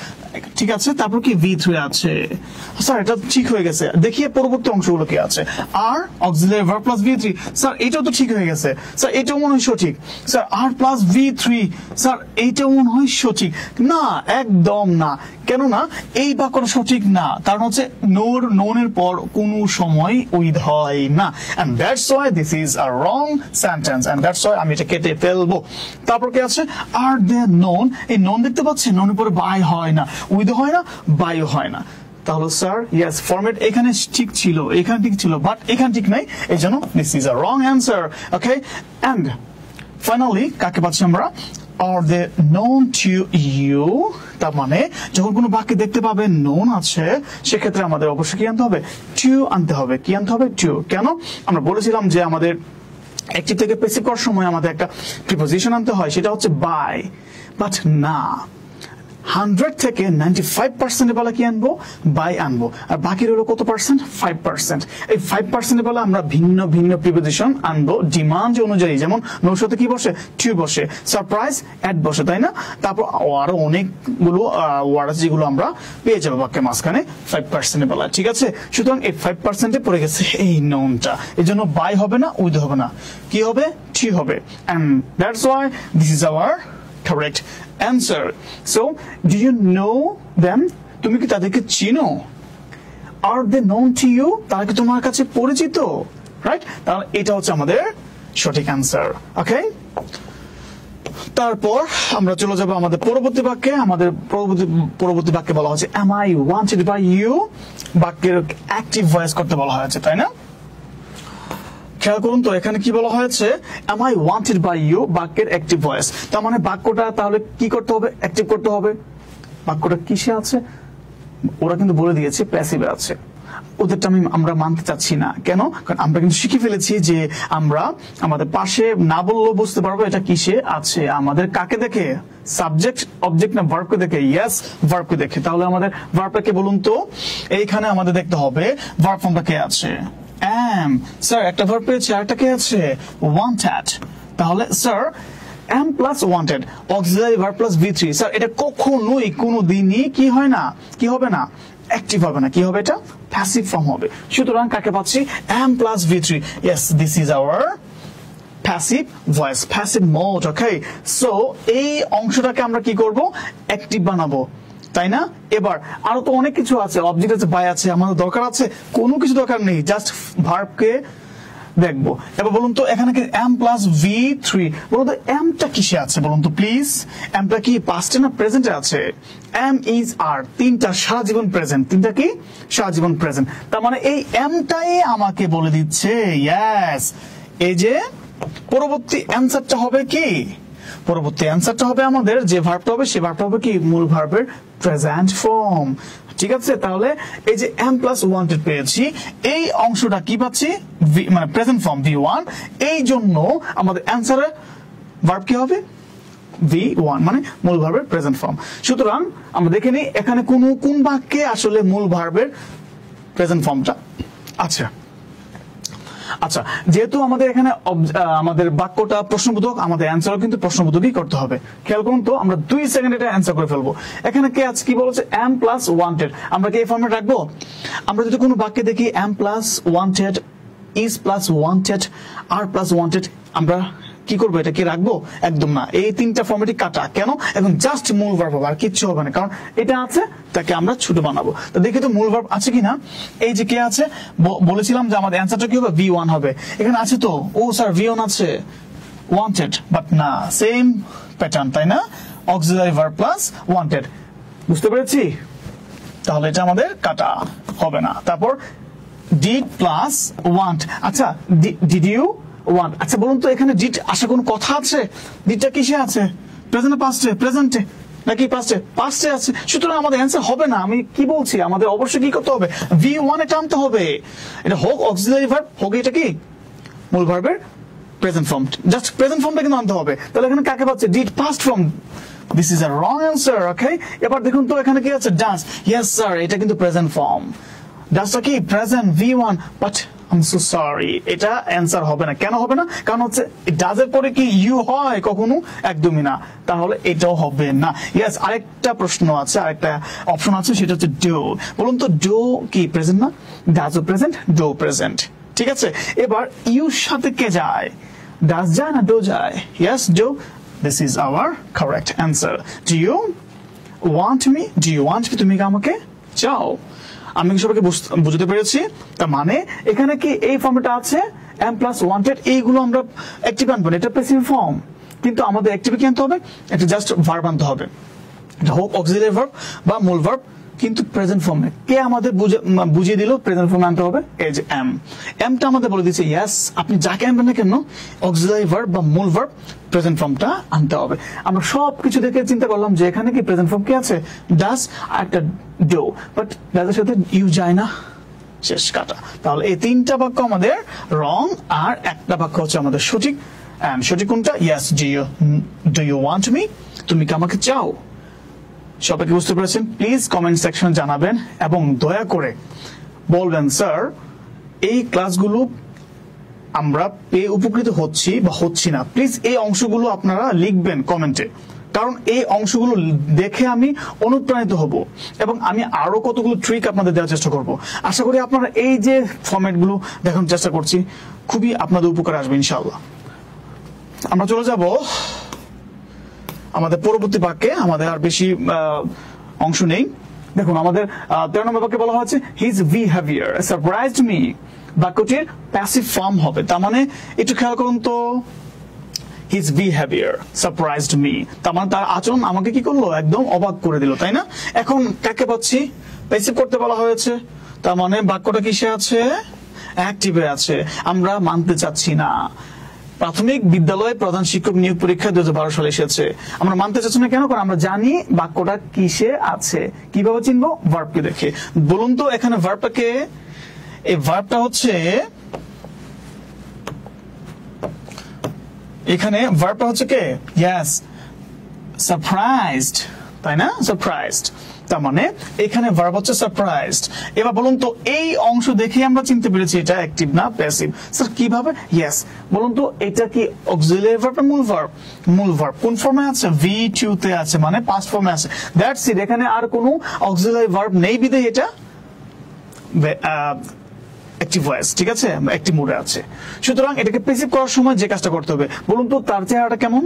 ঠিক আছে, তারপর কি ভি থ্রি আছে। স্যার এটা ঠিক হয়ে গেছে, দেখিয়ে পরবর্তী অংশগুলো কি আছে। আর auxiliary verb plus V three, sir এটাও তো ঠিক হয়ে গেছে। স্যার এটাও মনে হয় সঠিক। স্যার আর প্লাস ভি থ্রি, স্যার এইটাও মনে হয় সঠিক। না, একদম না। কেননা এই বাক্যটা সঠিক না, কারণ হচ্ছে নোনের পর কোনো সময় উইথ হয় না, and that's why this is a wrong sentence, and that's why আমি এটা কেটে ফেলবো। তারপর কি আছে? আর দে নোন, এই নোন দেখতে পাচ্ছেন, নোনের পরে বাই হয় না, উইথ হয় না, বাইও হয় না। তাহলে স্যার ইয়েস, ফরম্যাট এখানে ঠিক ছিল, এখানে ঠিক ছিল, বাট এখানে ঠিক নাই, এই জন্য this is a wrong answer. Okay, and finally কাকে পাচ্ছি আমরা? Are they known to you? তার মানে যখন কোনো বাক্যে দেখতে পাবে known আছে, সেক্ষেত্রে আমাদের অবশ্যই কি আনতে হবে? to আনতে হবে। কি আনতে হবে? to। কেন? আমরা বলেছিলাম যে আমাদের অ্যাকটিভ থেকে প্যাসিভ করার সময় আমাদের একটা প্রিপোজিশন আনতে হয়, সেটা হচ্ছে by, বাট না, 100 থেকে 95% বেলা কি আনবো? বাই আনবো। আর বাকি রইল কত পার্সেন্ট? 5%। এই 5% বেলা আমরা ভিন্ন ভিন্ন প্রিপোজিশন আনবো ডিমান্ড অনুযায়ী। যেমন নোর সাথে কি বসে? টু বসে, সারপ্রাইজ অ্যাট বসে, তাই না? তারপর আরো অনেকগুলো ওয়ার্ড আছে যেগুলো আমরা পেয়ে যাবো বাক্যের মাঝখানে 5% বেলা, ঠিক আছে? সুতরাং এই 5% পড়ে গেছে এই নোনটা, এই জন্য বাই হবে না, উইথ হবে না, কি হবে? টু হবে। And that's why this is our correct answer. So, do you know them? তুমি কি তাদেরকে চিনো? Are they known to you? তারা কি তোমার কাছে পরিচিত? রাইট? তাহলে এটা হচ্ছে আমাদের সঠিক অ্যান্সার। ওকে, তারপর আমরা চলে যাব আমাদের পরবর্তী বাক্যে। আমাদের পরবর্তী বাক্যে বলা হচ্ছে am I wanted by you? বাক্যের অ্যাক্টিভ ভয়েস করতে বলা হয়েছে, তাই না? খেয়াল করুন তো এখানে কি বলা হয়েছে? am I wanted by you বাক্যের অ্যাক্টিভ ভয়েস। তার মানে বাক্যটা তাহলে কি করতে হবে? অ্যাক্টিভ করতে হবে। বাক্যটা কিসে আছে? ওরা কিন্তু বলে দিয়েছে প্যাসিভে আছে। ওদেরটা আমরা মানতে চাচ্ছি না। কেন? কারণ আমরা কিন্তু শিখে ফেলেছি যে আমরা আমাদের পাশে না বললেও বুঝতে পারবো এটা কিসে আছে। আমাদের কাকে দেখে? সাবজেক্ট অবজেক্ট না ভার্বকে দেখে? ইয়েস, ভার্বকে দেখে। তাহলে আমাদের ভার্বটা কে বলুন তো? এইখানে আমাদের দেখতে হবে ভার্ব ফর্মটা কে আছে? am। স্যার একটা ভার্ব পেয়েছে, আরেকটা কে আছে? wanted। তাহলে sir am plus wanted auxiliary verb plus v3, sir এটা কখনোই কোনোদিনই কি হয় না, কি হবে না? অ্যাক্টিভ হবে না। কি হবে? এটা প্যাসিভ ফর্ম হবে। সুতরাং কাকে পাচ্ছি? am plus v3। yes, this is our passive voice, passive mode. okay, so এই অংশটাকে আমরা কি করব? অ্যাক্টিভ বানাবো, তাই না? এবার আরো তো অনেক কিছু আছে, অবজেক্ট আছে, বাই আছে, আমাদের দরকার আছে? কোনো কিছু দরকার নেই, জাস্ট ভার্বকে দেখবো। এবার বলুন তো এখানে কি am plus v3, বলুন তো আমটা কিসে আছে বলুন তো প্লিজ? আমটা কি পাস্টে না প্রেজেন্টে আছে? am is are তিনটা সারা জীবন প্রেজেন্ট, তিনটা কি সারা জীবন প্রেজেন্ট। তার মানে এই আমটাই আমাকে বলে দিচ্ছে ইয়েস, এই যে পরবর্তী অ্যানসারটা হবে কি? পরবর্তী অ্যানসারটা হবে আমাদের যে ভার্বটা হবে, সেই ভার্বটা হবে কি? মূল ভার্বের প্রেজেন্ট ফর্ম, ঠিক আছে? তাহলে এই যে am plus wanted পেয়েছি, এই অংশটা কি পাচ্ছি? মানে প্রেজেন্ট ফর্ম v1, এই জন্য আমাদের অ্যানসারে ভার্ব কি হবে? v1, মানে মূল ভার্বের প্রেজেন্ট ফর্ম। সুতরাং আমরা দেখে নিই এখানে কোন বাক্যে আসলে মূল ভার্বের প্রেজেন্ট ফর্মটা আছে। আচ্ছা, যেহেতু আমাদের এখানে আমাদের বাক্যটা প্রশ্নবোধক, আমাদের অ্যান্সারও কিন্তু প্রশ্নবোধকই করতে হবে। খেয়াল করুন তো, আমরা 2 সেকেন্ডে এটা অ্যান্সার করে ফেলবো। এখানে কে আছে? কি বলেছে? am plus wanted। আমরা কি এই ফর্মেট রাখবো? আমরা যদি কোনো বাক্যে দেখি am plus wanted, is plus wanted, are plus wanted, আমরা কি করবো, এটা কি রাখবো? একদম না, এই তিনটা ফর্মেটই কাটা। কেন? এখন জাস্ট মূল ভার্ব হবে, আর কিচ্ছু হবে না, কারণ এটা আছে, তাকে আমরা ছোট বানাবো। তো দেখি তো মূল ভার্ব আছে কিনা। এই যে কে আছে, বলেছিলাম যে আমাদের অ্যান্সারটা কি হবে, V1 হবে। এখানে আছে তো, ও স্যার V1 আছে, wanted, বাট না, সেম প্যাটার্ন, তাই না? অক্সিলারি ভার্ব প্লাস wanted, বুঝতে পেরেছি? তাহলে এটা আমাদের কাটা হবে না। তারপর did প্লাস want, আচ্ছা did you want, আচ্ছা বলুন তো এখানে did আসার কোনো কথা আছে? ডিডটা কিসে আছে? প্রেজেন্টে, পাস্টে? প্রেজেন্টে নাকি পাস্টে? পাস্টে আছে, সুতরাং আমাদের অ্যান্সার হবে না। আমি কি বলছি, আমাদের অবশ্যই কি করতে হবে, V1 এ টানতে হবে। এটা হোক অক্সিলারি ভার্ব, হোক এটা কি মূল ভার্বের প্রেজেন্ট ফর্ম, জাস্ট প্রেজেন্ট ফর্মটা কিন্তু আনতে হবে। তাহলে এখানে কাকে পাচ্ছে, did past form. This is a wrong answer, okay. এবার দেখুন তো এখানে কি আছে, ডাস, ইয়েস স্যার, এটা কিন্তু প্রেজেন্ট ফর্ম। ডাসটা কি present, V1, but I am so sorry, এটা অ্যান্সার হবে না। কেন হবে না? কারণ হচ্ছে ডাজের পরে কি ইউ হয় কখনো? একদমই না, তাহলে এটাও হবে না। ইয়েস, আরেকটা প্রশ্ন আছে, আরেকটা অপশন আছে, সেটা হচ্ছে ডো। বলুন তো ডো কি প্রেজেন্ট না? ডাজও প্রেজেন্ট, ডো প্রেজেন্ট, ঠিক আছে। এবার ইউর সাথে কে যায়? ডাজ যায় না ডো যায়? Yes, do. This is our correct answer. Do you want me? Do you want me? তুমি কি আমাকে চাও? আমি কি সবাইকে বুঝতে পেরেছি? তার মানে এখানে কি এই ফর্মটা আছে, এম প্লাস ওয়ান্টেড, এইগুলো আমরা অ্যাক্টিভ আনবো না, এটা প্যাসিভ ফর্ম। কিন্তু আমাদের অ্যাক্টিভে কি আনতে হবে? এটা জাস্ট ভার্ব আনতে হবে, এটা হোক অক্সিলারি ভার্ব বা মূল ভার্ব, কিন্তু প্রেজেন্ট ফর্মে। কে আমাদের বুঝিয়ে দিল প্রেজেন্ট ফর্মে আনতে হবে? এই যে এম, এমটা আমাদের বলে দিচ্ছে ইয়েস, আপনি যাকে আনবেন না কেন অক্সিলারি ভার্ব বা মূল ভার্ব প্রেজেন্ট ফর্মটা আনতে হবে। আমরা সবকিছু দেখে চিন্তা করলাম যে এখানে কি প্রেজেন্ট ফর্ম কি আছে, ডাস আর একটা ডো, বাট ডাসের সাথে ইউ যায় না, শেষ, কাটা। তাহলে এই তিনটা বাক্য আমাদের রং, আর একটা বাক্য হচ্ছে আমাদের সঠিক। এন্ড সঠিক কোনটা? Yes, do you want me? তুমি কি আমাকে চাও? সবাইকে বুঝতে পেরেছেন? প্লিজ কমেন্ট সেকশনে জানাবেন এবং দয়া করে বলবেন স্যার এই ক্লাসগুলো আমরা পেয়ে উপকৃত হচ্ছি বা হচ্ছি না। প্লিজ এই অংশগুলো আপনারা লিখবেন কমেন্টে, কারণ এই অংশগুলো দেখে আমি অনুপ্রাণিত হব এবং আমি আরো কতগুলো ট্রিক আপনাদের দেওয়ার চেষ্টা করব। আশা করি আপনারা এই যে ফরম্যাটগুলো দেখানোর চেষ্টা করছি, খুবই আপনাদের উপকার আসবে ইনশাআল্লাহ। আমরা চলে যাব আমাদের পরবর্তী বাক্যে, আমাদের আর বেশি অংশ নেই। দেখুন আমাদের 13 নম্বর বাক্যে বলা হয়েছে হিজ বিহেভিয়ার সারপ্রাইজড মি। বাক্যটির প্যাসিভ ফর্ম হবে, তার মানে একটু খেয়াল করুন তো, হিজ বিহেভিয়ার সারপ্রাইজড মি, তার মানে তার আচরণ আমাকে কি করলো, একদম অবাক করে দিল, তাই না? এখন কাকে পাচ্ছি, প্যাসিভ করতে বলা হয়েছে, তার মানে বাক্যটা কিসে আছে, অ্যাক্টিভে আছে। আমরা মানতে চাচ্ছি না। প্রাথমিক বিদ্যালয়ে প্রধান শিক্ষক নিয়োগ পরীক্ষা 2012 সালে এসেছে। আমরা মানতে চাচ্ছি না কেন? কারণ আমরা জানি বাক্যটা কিসে আছে। কিভাবে চিনবো? ভার্বকে দেখে। বলুন তো এখানে ভার্বটা কে? এই ভার্বটা হচ্ছে, এখানে ভার্বটা হচ্ছে কে? ইয়েস, সারপ্রাইজড, তাই না? সারপ্রাইজড, তার মানে এখানে ভার্ব হচ্ছে সারপ্রাইজড। এবার বলুন তো এই অংশ দেখে আমরা চিনতে পেরেছি এটা অ্যাক্টিভ না প্যাসিভ। স্যার কিভাবে? ইয়েস, বলুন তো এটা কি অক্সিলারি ভার্ব না মূল ভার্ব? মূল ভার্ব। কোন ফর্মে আছে? V2 তে আছে, মানে পাস্ট ফর্মে আছে। দ্যাটস ইট, এখানে আর কোনো অক্সিলারি ভার্ব নেই বিধায় এটা অ্যাক্টিভ ভয়েস, ঠিক আছে, অ্যাক্টিভ মোডে আছে। সুতরাং এটাকে প্যাসিভ করার সময় যে কাজটা করতে হবে, বলুন তো তার চেহারাটা কেমন?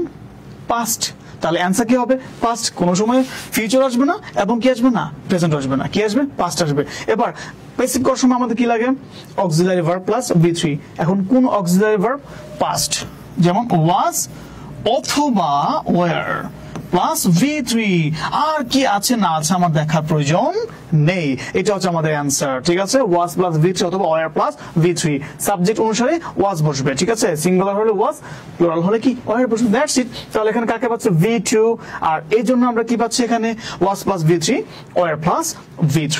পাস্ট। তাহলে অ্যান্সার কি হবে? পাস্ট। কোনো সময় ফিউচার আসবে না এবং কি আসবে না, প্রেজেন্ট আসবে না, কি আসবে, পাস্ট আসবে। এবার প্যাসিভ করার সময় আমাদের কি লাগে? Auxiliary verb plus V3। এখন কোন অক্সিলারি ভার্ব? পাস্ট, যেমন ওয়াজ অথবা ওয়ার প্লাস V3। আর কি আছে না আছে আমার দেখার প্রয়োজন নেই, এটা হচ্ছে আমাদের অ্যান্সার, ঠিক আছে। ওয়াজ প্লাস V3 অথবা ওয়ার প্লাস V3, সাবজেক্ট অনুসারে ওয়াজ বসবে, ঠিক আছে। সিঙ্গুলার হলে ওয়াজ, প্লুরাল হলে কি ওয়ার বসবে, দ্যাটস ইট। তাহলে এখানে কাকে পাচ্ছে? V2, আর এই জন্য আমরা কি পাচ্ছি এখানে? ওয়াজ plus V3, were plus V3।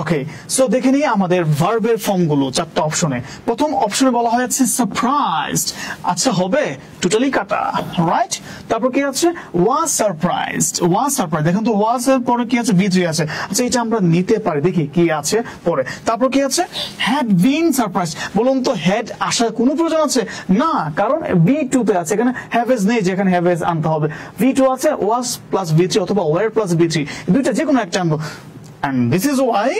Okay, so দেখে নিই আমাদের ভার্বের ফর্মগুলো 4টা অপশনে। প্রথম অপশনে বলা হয়েছে সারপ্রাইজড, আচ্ছা হবে, টোটালি কাটা, রাইট। তারপর কি আছে? Was surprised, was surprise. দেখুন তো ওয়াজ এর পরে কি আছে? V3 আছে, আচ্ছা এটা আমরা নিতে পারি, দেখি কি আছে পরে। তারপর কি আছে? Had been surprised. বলুন তো হ্যাড আসার কোনো প্রয়োজন আছে না, কারণ V2 তে আছে, এখানে হ্যাভেজ নেই, যেখানে হ্যাভেজ আনতে হবে। V2 আছে, ওয়াজ প্লাস V3 অথবা ওয়ার প্লাস V3, দুইটা যে কোনো একটা আনবো। And this is why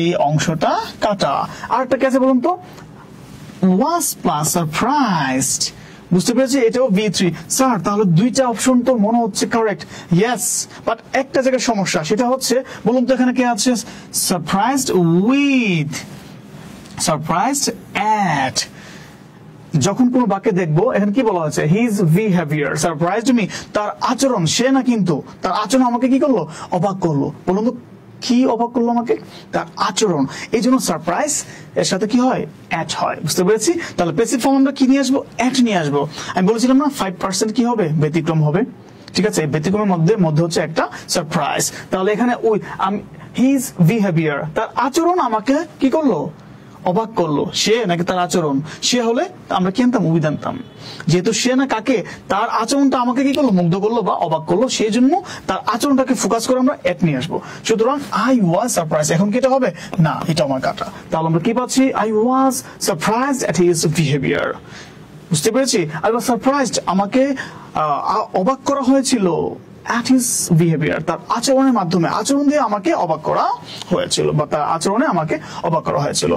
এই অংশটা কাটা। আর একটা কি আছে বলুন তো? was plus surprised, বুঝতে পেরেছি, এটাও V3। স্যার তাহলে দুইটা অপশন তো মনে হচ্ছে কারেক্ট, ইয়েস, বাট একটা জায়গায় সমস্যা, সেটা হচ্ছে বলুন তো এখানে কি আছে? Surprised with, surprised at. যখন কোন বাক্যে দেখবো এখানে কি বলা হয়েছে? হিজ বিহেভিয়ার সারপ্রাইজড মি, তার আচরণ, সে না কিন্তু, তার আচরণ আমাকে কি করলো? অবাক করলো। বলুন তো কি অবাক করলো আমাকে? তার আচরণ। এই জন্য সারপ্রাইজ এর সাথে কি হয়? অ্যাট হয়। বুঝতে পেরেছি? তাহলে প্যাসিভ ফর্ম আমরা কি নিয়ে আসবো? অ্যাট নিয়ে আসবো। আমি বলেছিলাম না 5% কি হবে? ব্যতিক্রম হবে। ঠিক আছে, ব্যতিক্রমের মধ্যে হচ্ছে একটা সারপ্রাইজ। তাহলে এখানে ওই হিজ বিহেভিয়ার, তার আচরণ আমাকে কি করলো? অবাক করলো। সে নাকি তার আচরণ? সে হলে আমরা কি আনতাম? উইথ আনতাম। যেহেতু সে না, কাকে? তার আচরণটা আমাকে কি করলো? মুগ্ধ করলো বা অবাক করলো, সেই জন্য তার আচরণটাকে ফোকাস করে আমরা এট নিয়ে আসবো। সুতরাং আই ওয়াজ সারপ্রাইজ, এখন কি এটা হবে? না, এটা আমার কাটা। তাহলে আমরা কি পাচ্ছি? I was surprised at his behaviour. বুঝতে পেরেছি? আই ওয়াজ সারপ্রাইজড, আমাকে অবাক করা হয়েছিল at his behavior, তার আচরণের মাধ্যমে, আচরণ দিয়ে আমাকে অবাক করা হয়েছিল, বা তার আচরণে আমাকে অবাক করা হয়েছিল।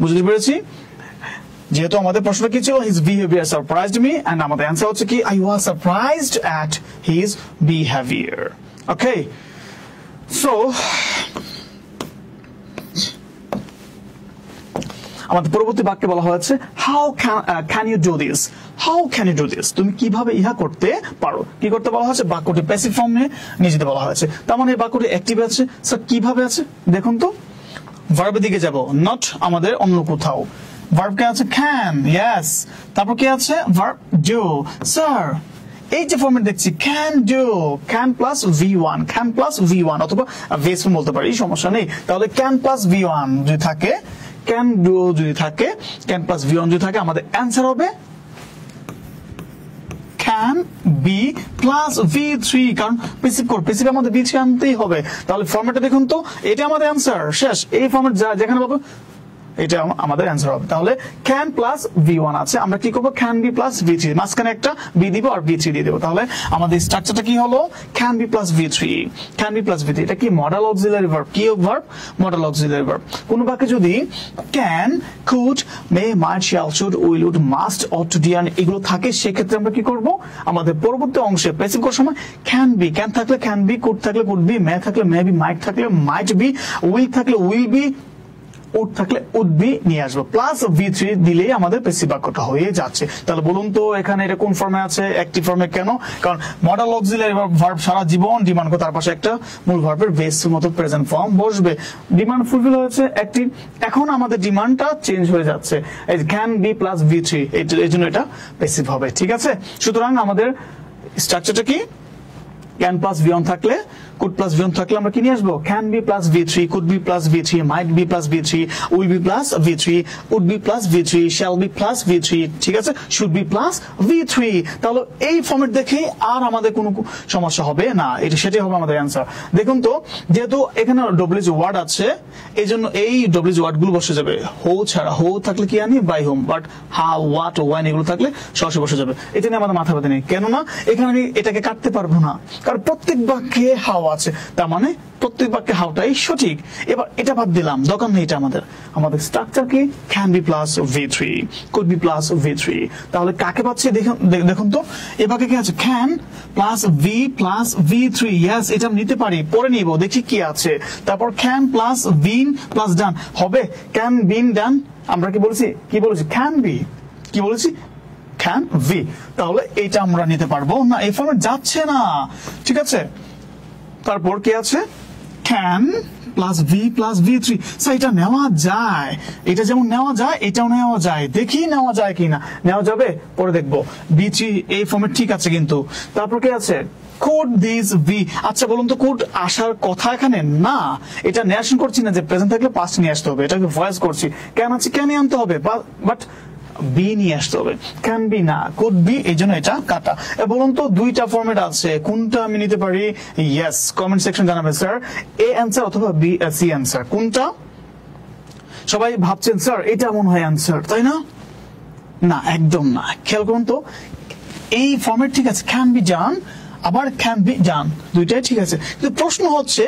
বুঝতে পেরেছি? যেহেতু আমাদের প্রশ্নটা কি ছিল? his behavior surprised me, and আমাদের অ্যান্সার হচ্ছে কি? I was surprised at his behavior. Okay, so আমাদের পরবর্তী বাক্যে বলা হয়েছে how can you do this, how can you do this, তুমি কিভাবে ইহা করতে পারো। কি করতে বলা হয়েছে? বাক্যটি প্যাসিভ ফর্মে নিয়ে যেতে বলা হয়েছে। তার মানে এই বাক্যটি অ্যাক্টিভ আছে। স্যার কিভাবে আছে দেখুন তো, ভার্বের দিকে যাব, নট আমাদের অন্য কোথাও। ভার্ব কে আছে? Can, yes. তারপর কি আছে? Verb do. স্যার এই যে ফর্মেট দেখছি, can do, can plus V1, can plus V1 অথবা বেস ফর্ম বলতে পারি, সমস্যা নেই। তাহলে ক্যান প্লাস V1 যদি থাকে, ক্যান ডু যদি থাকে, ক্যান প্লাস V1 যদি থাকে, আমাদের অ্যান্সার হবে ক্যান বি প্লাস V3, কারণ প্যাসিভ আমাদের V3 আনতেই হবে। তাহলে ফর্মেটটা দেখুন তো, এটা আমাদের অ্যান্সার, শেষ। এই ফর্মেট যেখানে পাবো এটা আমাদের অ্যান্সার হবে। তাহলে ক্যান প্লাস V1 আছে, আমরা কি করবো? ক্যান বি প্লাস V3, মাঝখানে একটা বি দিব আর V3 দিয়ে দেবো। তাহলে আমাদের স্ট্রাকচারটা কি হলো? Can be plus V3, can be plus V3। এটা কি? Modal auxiliary verb. কি ভার্ব? Modal auxiliary verb. কোন বাক্যে যদি can, could, may, might, shall, should, will, would, must, ought to, dear এগুলো থাকে, সেক্ষেত্রে আমরা কি করব? আমাদের পরবর্তী অংশে প্যাসিভ করার সময় ক্যান বি, ক্যান থাকলে ক্যান বি, কুড থাকলে কুড বি, মে থাকলে মে বি, মাইট থাকলে মাইট বি, উইল থাকলে উইল বি, উড থাকলে উড বি নিয়ে আসবো, প্লাস V3 দিলেই আমাদের প্যাসিভ বাক্যটা হয়ে যাচ্ছে। তাহলে বলুন তো এখানে এটা কোন ফর্মে আছে? অ্যাক্টিভ ফর্মে। কেন? কারণ মডেল অক্সিলারি ভার্ব সারা জীবন ডিমান্ড করে, তার পাশে একটা মূল ভার্বের বেস মতো প্রেজেন্ট ফর্ম বসবে। ডিমান্ড ফুলফিল হয়েছে, অ্যাক্টিভ। এখন আমাদের ডিমান্ডটা চেঞ্জ হয়ে যাচ্ছে, এই ক্যান বি প্লাস V3, এই জন্য এটা প্যাসিভ হবে। ঠিক আছে, সুতরাং আমাদের স্ট্রাকচারটা কি? ক্যান প্লাস V1 থাকলে, কুড প্লাস V1 থাকলে আমরা কি নিয়ে আসবো? Can be plus V3, could be plus V3, might be plus V3, will be plus V3, would be plus V3, shall be plus V3, ঠিক আছে, শুড বি প্লাস V3। তাহলে এই format দেখে আর আমাদের কোনো সমস্যা হবে না, এটা সেটাই হবে আমাদের অ্যান্সার। দেখুন তো, যেহেতু এখানে WH ওয়ার্ড আছে, এই জন্য এই WH ওয়ার্ড গুলো বসে যাবে। হো ছাড়া, হো থাকলে কি আনি? By whom, but how, what, when এগুলো থাকলে সরাসরি বসে যাবে। এটা নিয়ে আমাদের মাথা ব্যথা নেই, কেননা এখানে আমি এটাকে কাটতে পারবো না, কারণ প্রত্যেক বাক্যে হাউ আছে, তার মানে প্রত্যেক বাক্যে হাউটাই সঠিক। এবার এটা বাদ দিলাম, দরকার নেই এটা আমাদের স্ট্রাকচার কি? Can be plus V3, could be plus V3। তাহলে কাকে পাচ্ছি দেখুন তো, এ বাক্যে কি আছে? Can plus V plus V3, yes, এটা আমি নিতে পারি, পরে নিব, দেখি কি আছে। তারপর ক্যান প্লাস বিন প্লাস ডান হবে, ক্যান বিন ডান। আমরা কি বলেছি? ক্যান বি, কি বলেছি? Can be. তাহলে এটা আমরা নিতে পারবো না, এই ফর্মে যাচ্ছে না। ঠিক আছে, তারপর কি আছে? Can plus V plus V3। এটা নেওয়া যায়, এটা যেমন নেওয়া যায় এটাও নেওয়া যায়, দেখি নেওয়া যায় কিনা। নেওয়া যাবে, পরে দেখবো। V3 এই ফর্মে ঠিক আছে, কিন্তু তারপর কি আছে? Could this be. আচ্ছা বলুন তো, কুড আসার কথা এখানে না, এটা নেশন করছি না যে প্রেজেন্ট থাকলে পাস্ট নিয়ে আসতে হবে, এটাকে ভয়েস করছি। ক্যান আছে, ক্যানই আনতে হবে, বাট বি নিয়ে আসতে হবে, ক্যান বি না, কুড বি, এই জন্য এটা কাটা। বলুন তো, দুইটা ফরম্যাট আছে, কোনটা আমি নিতে পারি? ইয়েস, কমেন্ট সেকশন জানাবেন স্যার, এ অ্যান্সার অথবা বি সি অ্যান্সার কোনটা? সবাই ভাবছেন স্যার এটা মনে হয় অ্যান্সার, তাই না? না, একদম না। খেয়াল করুন তো, এই ফরম্যাট ঠিক আছে, ক্যান বি ডান, আবার ক্যান বি ডান, দুইটাই ঠিক আছে। কিন্তু প্রশ্ন হচ্ছে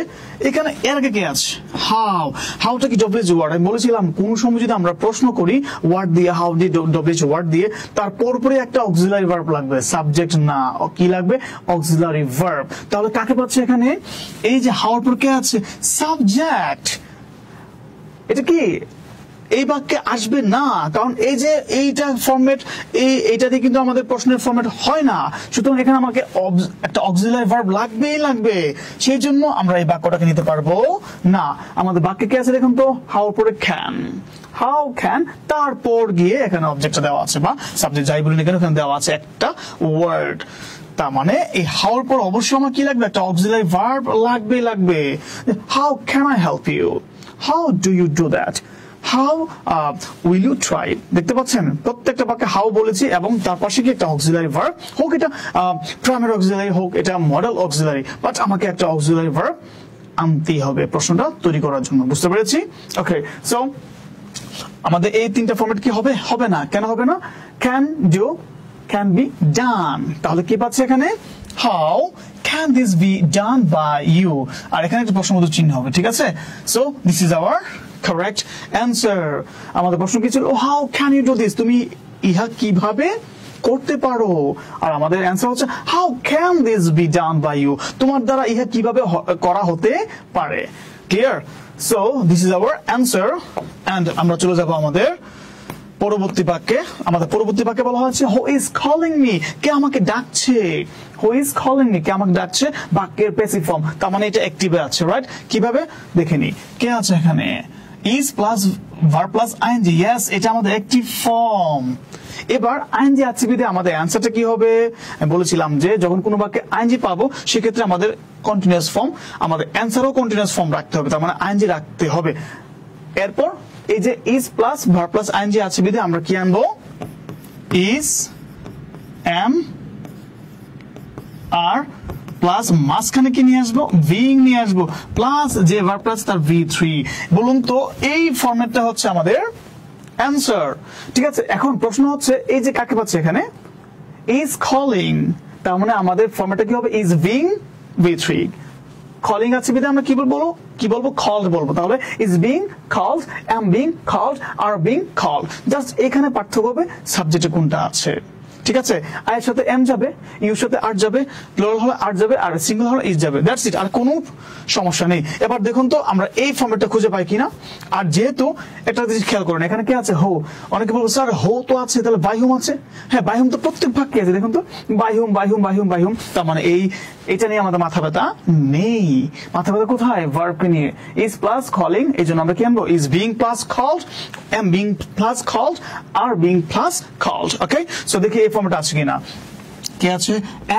এখানে এর আগে কে আছে? হাউ। হাউটা কি ডব্লিউএইচ ওয়ার্ড? আমি বলেছিলাম কোন সময় যদি আমরা প্রশ্ন করি ওয়ার্ড দিয়ে, হাউ দিয়ে, ডব্লিউএইচ ওয়ার্ড দিয়ে, তারপর পরে একটা অক্সিলারি ভার্ব লাগবে, সাবজেক্ট না। কি লাগবে? Auxiliary verb. তাহলে কাকে পাচ্ছে এখানে? এই যে হাউর পর কে আছে? সাবজেক্ট। এটা কি এই বাক্যে আসবে না, কারণ এই যে এইটা ফরম্যাট, এইটা দিয়ে কিন্তু আমাদের প্রশ্নের ফরম্যাট হয় না। সুতরাং এখানে আমাকে একটা অক্সিলারি ভার্ব লাগবে। সেই জন্য আমরা এই বাক্যটাকে নিতে পারবো না। আমাদের বাক্যে কি আছে দেখুন তো? হাউ পরে ক্যান, হাউ ক্যান, তারপর গিয়ে এখানে অবজেক্টটা দেওয়া আছে বা সাবজেক্ট যাই বলি না কেন এখানে দেওয়া আছে একটা ওয়ার্ড। তার মানে এই হাউর পর অবশ্যই আমার কি লাগবে? একটা অক্সিলারি ভার্ব লাগবে। How can I help you, how do you do that, how will you try. দেখতে পাচ্ছেন প্রত্যেকটা বাক্যে হাউ বলেছি এবং তার পাশে কি একটা অক্সিলারি ভার্ব, হোক এটা প্রাইমারি অক্সিলারি হোক এটা মডেল অক্সিলারি, বাট আমাকে একটা অক্সিলারি ভার্ব আনতেই হবে প্রশ্নটা তৈরি করার জন্য। বুঝতে পেরেছি? ওকে, সো আমাদের এই তিনটা ফরম্যাট কি হবে? হবে না। কেন হবে না? Can do, can be done. তাহলে কি পাচ্ছে এখানে? How can this be done by you. আর এখানে একটা প্রশ্নবোধক চিহ্ন হবে, ঠিক আছে? So this is our correct answer. আমাদের প্রশ্ন কি ছিল? How can you do this, তুমি ইহা কিভাবে করতে পারো? আর আমাদের অ্যান্সার হচ্ছে how can this be done by you, তোমার দ্বারা ইহা কিভাবে করা হতে পারে। Clear? So this is hour answer. And আমরা চলে যাব আমাদের পরবর্তী বাক্যে। আমাদের পরবর্তী বাক্যে বলা হচ্ছে হু ইজ কলিং মি, কে আমাকে ডাকছে। হু ইজ কলিং মি, কে আমাকে ডাকছে, বাক্যের প্যাসিভ ফর্ম, তার মানে এটা অ্যাক্টিভে আছে, রাইট? কিভাবে দেখে নি, কে আছে এখানে? Is plus verb plus ING, yes, এটা আমাদের অ্যাক্টিভ ফর্ম। এবার আইএনজি আছে বিধে আমাদের অ্যান্সারটা কি হবে? আমি বলেছিলাম যে যখন কোনো বাক্যে আইএনজি পাবো সেক্ষেত্রে আমাদের কন্টিনিউয়াস ফর্ম, আমাদের অ্যান্সারও কন্টিনিউয়াস ফর্ম রাখতে হবে, তার মানে আইএনজি রাখতে হবে। এরপর এই যে is plus verb plus ING আছে বিধে আমরা কি আনবো? ইজ, এম, আর প্লাস মাঝখানে কি নিয়ে আসবো? বিং নিয়ে আসবো, প্লাস যে ভার্ব প্লাস তার V3। বলুন তো এই ফরম্যাটটা হচ্ছে আমাদের অ্যান্সার, ঠিক আছে? এখন প্রশ্ন হচ্ছে এই যে কাকে পাচ্ছে এখানে? ইজ কলিং, তার মানে আমাদের ফরম্যাটটা কি হবে? Is being V3। কলিং আছে বিধে আমরা কি বলবো? কল্ড বলবো। তাহলে is being called, am being called, are being called. Just এখানে পার্থক্য হবে সাবজেক্টে কোনটা আছে, ঠিক আছে? আই এর সাথে এম যাবে, ইউর সাথে আর যাবে, প্লুরাল হলে আর যাবে, আর সিঙ্গেল হলে ইজ যাবে, দ্যাটস ইট। আর কোনো সমস্যা নেই। এবার দেখুন তো আমরা এই ফরম্যাটটা খুঁজে পাই কিনা। আর যেহেতু একটা জিনিস খেয়াল করেন, এখানে কি আছে? হো। অনেকে বলবো স্যার হো তো আছে, তাহলে বাই হোম আছে। হ্যাঁ, বাই হোম তো প্রত্যেক বাক্যে আছে, দেখুন তো by whom, by whom, by whom, by whom. তার মানে এটা নিয়ে আমাদের মাথা ব্যথা নেই। মাথা ব্যথা কোথায়? ভার্বকে নিয়ে। ইজ প্লাস কলিং, এই জন্য আমরা কি আনবো? Is being plus called, am being plus called, are being plus called. Okay, so দেখি এই ফর্মেট আছে কিনা। কি আছে?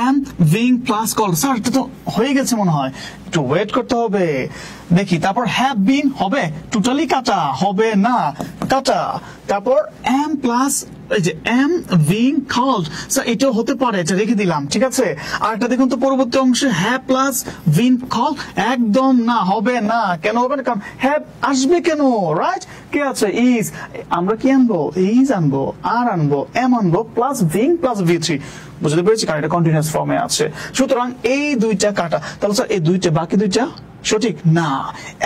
Am being plus called. Sir এটা তো হয়ে গেছে মনে হয়, একটু ওয়েট করতে হবে, দেখি। তারপর হ্যাভ বিন হবে, টোটালি কাটা হবে না, কাটা। তারপর এম প্লাস এই যে এম বিং কল্ড, স্যার এটাও হতে পারে, এটা রেখে দিলাম, ঠিক আছে? আর একটা দেখুন তো পরবর্তী অংশে হ্যাভ প্লাস বিন কল্ড, একদম না, হবে না। কেন হবে না? কারণ হ্যাভ আসবে কেন, রাইট? কে আছে? ইজ। আমরা কি আনবো? ইজ আনবো, আর আনবো, এম আনবো, প্লাস বিং প্লাস V3। বুঝতে পেরেছি? কারণ এটা কন্টিনিউয়াস ফর্মে আছে। সুতরাং এই দুইটা কাটা। তাহলে স্যার এই দুইটা, বাকি দুইটা সঠিক না,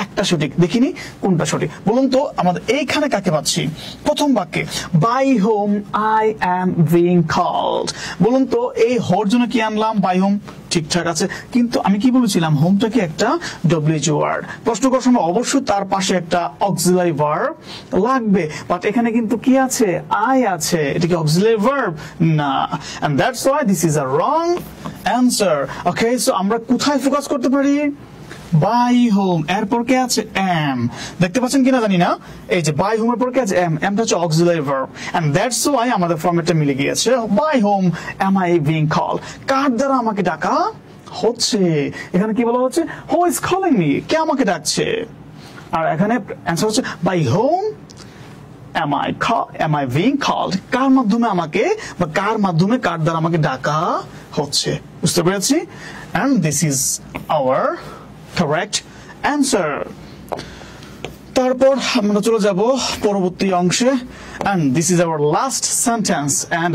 একটা সঠিক। দেখিনি কোনটা সঠিক বলুন তো। আমাদের এইখানে কাকে পাচ্ছি? প্রথম বাক্যে by whom I am being called. বলুন তো এই হোর জন্য কি আনলাম? বাই হোম, ঠিকঠাক আছে। কিন্তু আমি কি বলেছিলাম? হোমটা কি একটা WH ওয়ার্ড। প্রশ্ন করার সময় অবশ্যই তার পাশে একটা অক্সিলারি ভার্ব লাগবে, বাট এখানে কিন্তু কি আছে? আই আছে। এটা কি অক্সিলারি ভার্ব? না, and that's why this is a wrong answer. Okay, so আমরা কোথায় ফোকাস করতে পারি? বাই হোম, এরপর কে আছে? এম। দেখতে পাচ্ছেন কিনা জানি না, এই যে বাই হোম এর পর কে আছে? এম। এমটা হচ্ছে auxiliary verb, and that's why আমাদের ফরম্যাটটা মিলে গিয়েছে। By whom am I being called, কার দ্বারা আমাকে ডাকা হচ্ছে? এখানে কি বলা হচ্ছে? হু ইজ কলিং মি, কে আমাকে ডাকছে। আর এখানে অ্যান্সার হচ্ছে by whom am I being called, কার মাধ্যমে আমাকে বা কার মাধ্যমে কার দ্বারা আমাকে ডাকা হচ্ছে। বুঝতে পেরেছি? and this is our correct answer. তারপর আমরা চলে যাব পরবর্তী অংশে, and this is our last sentence, and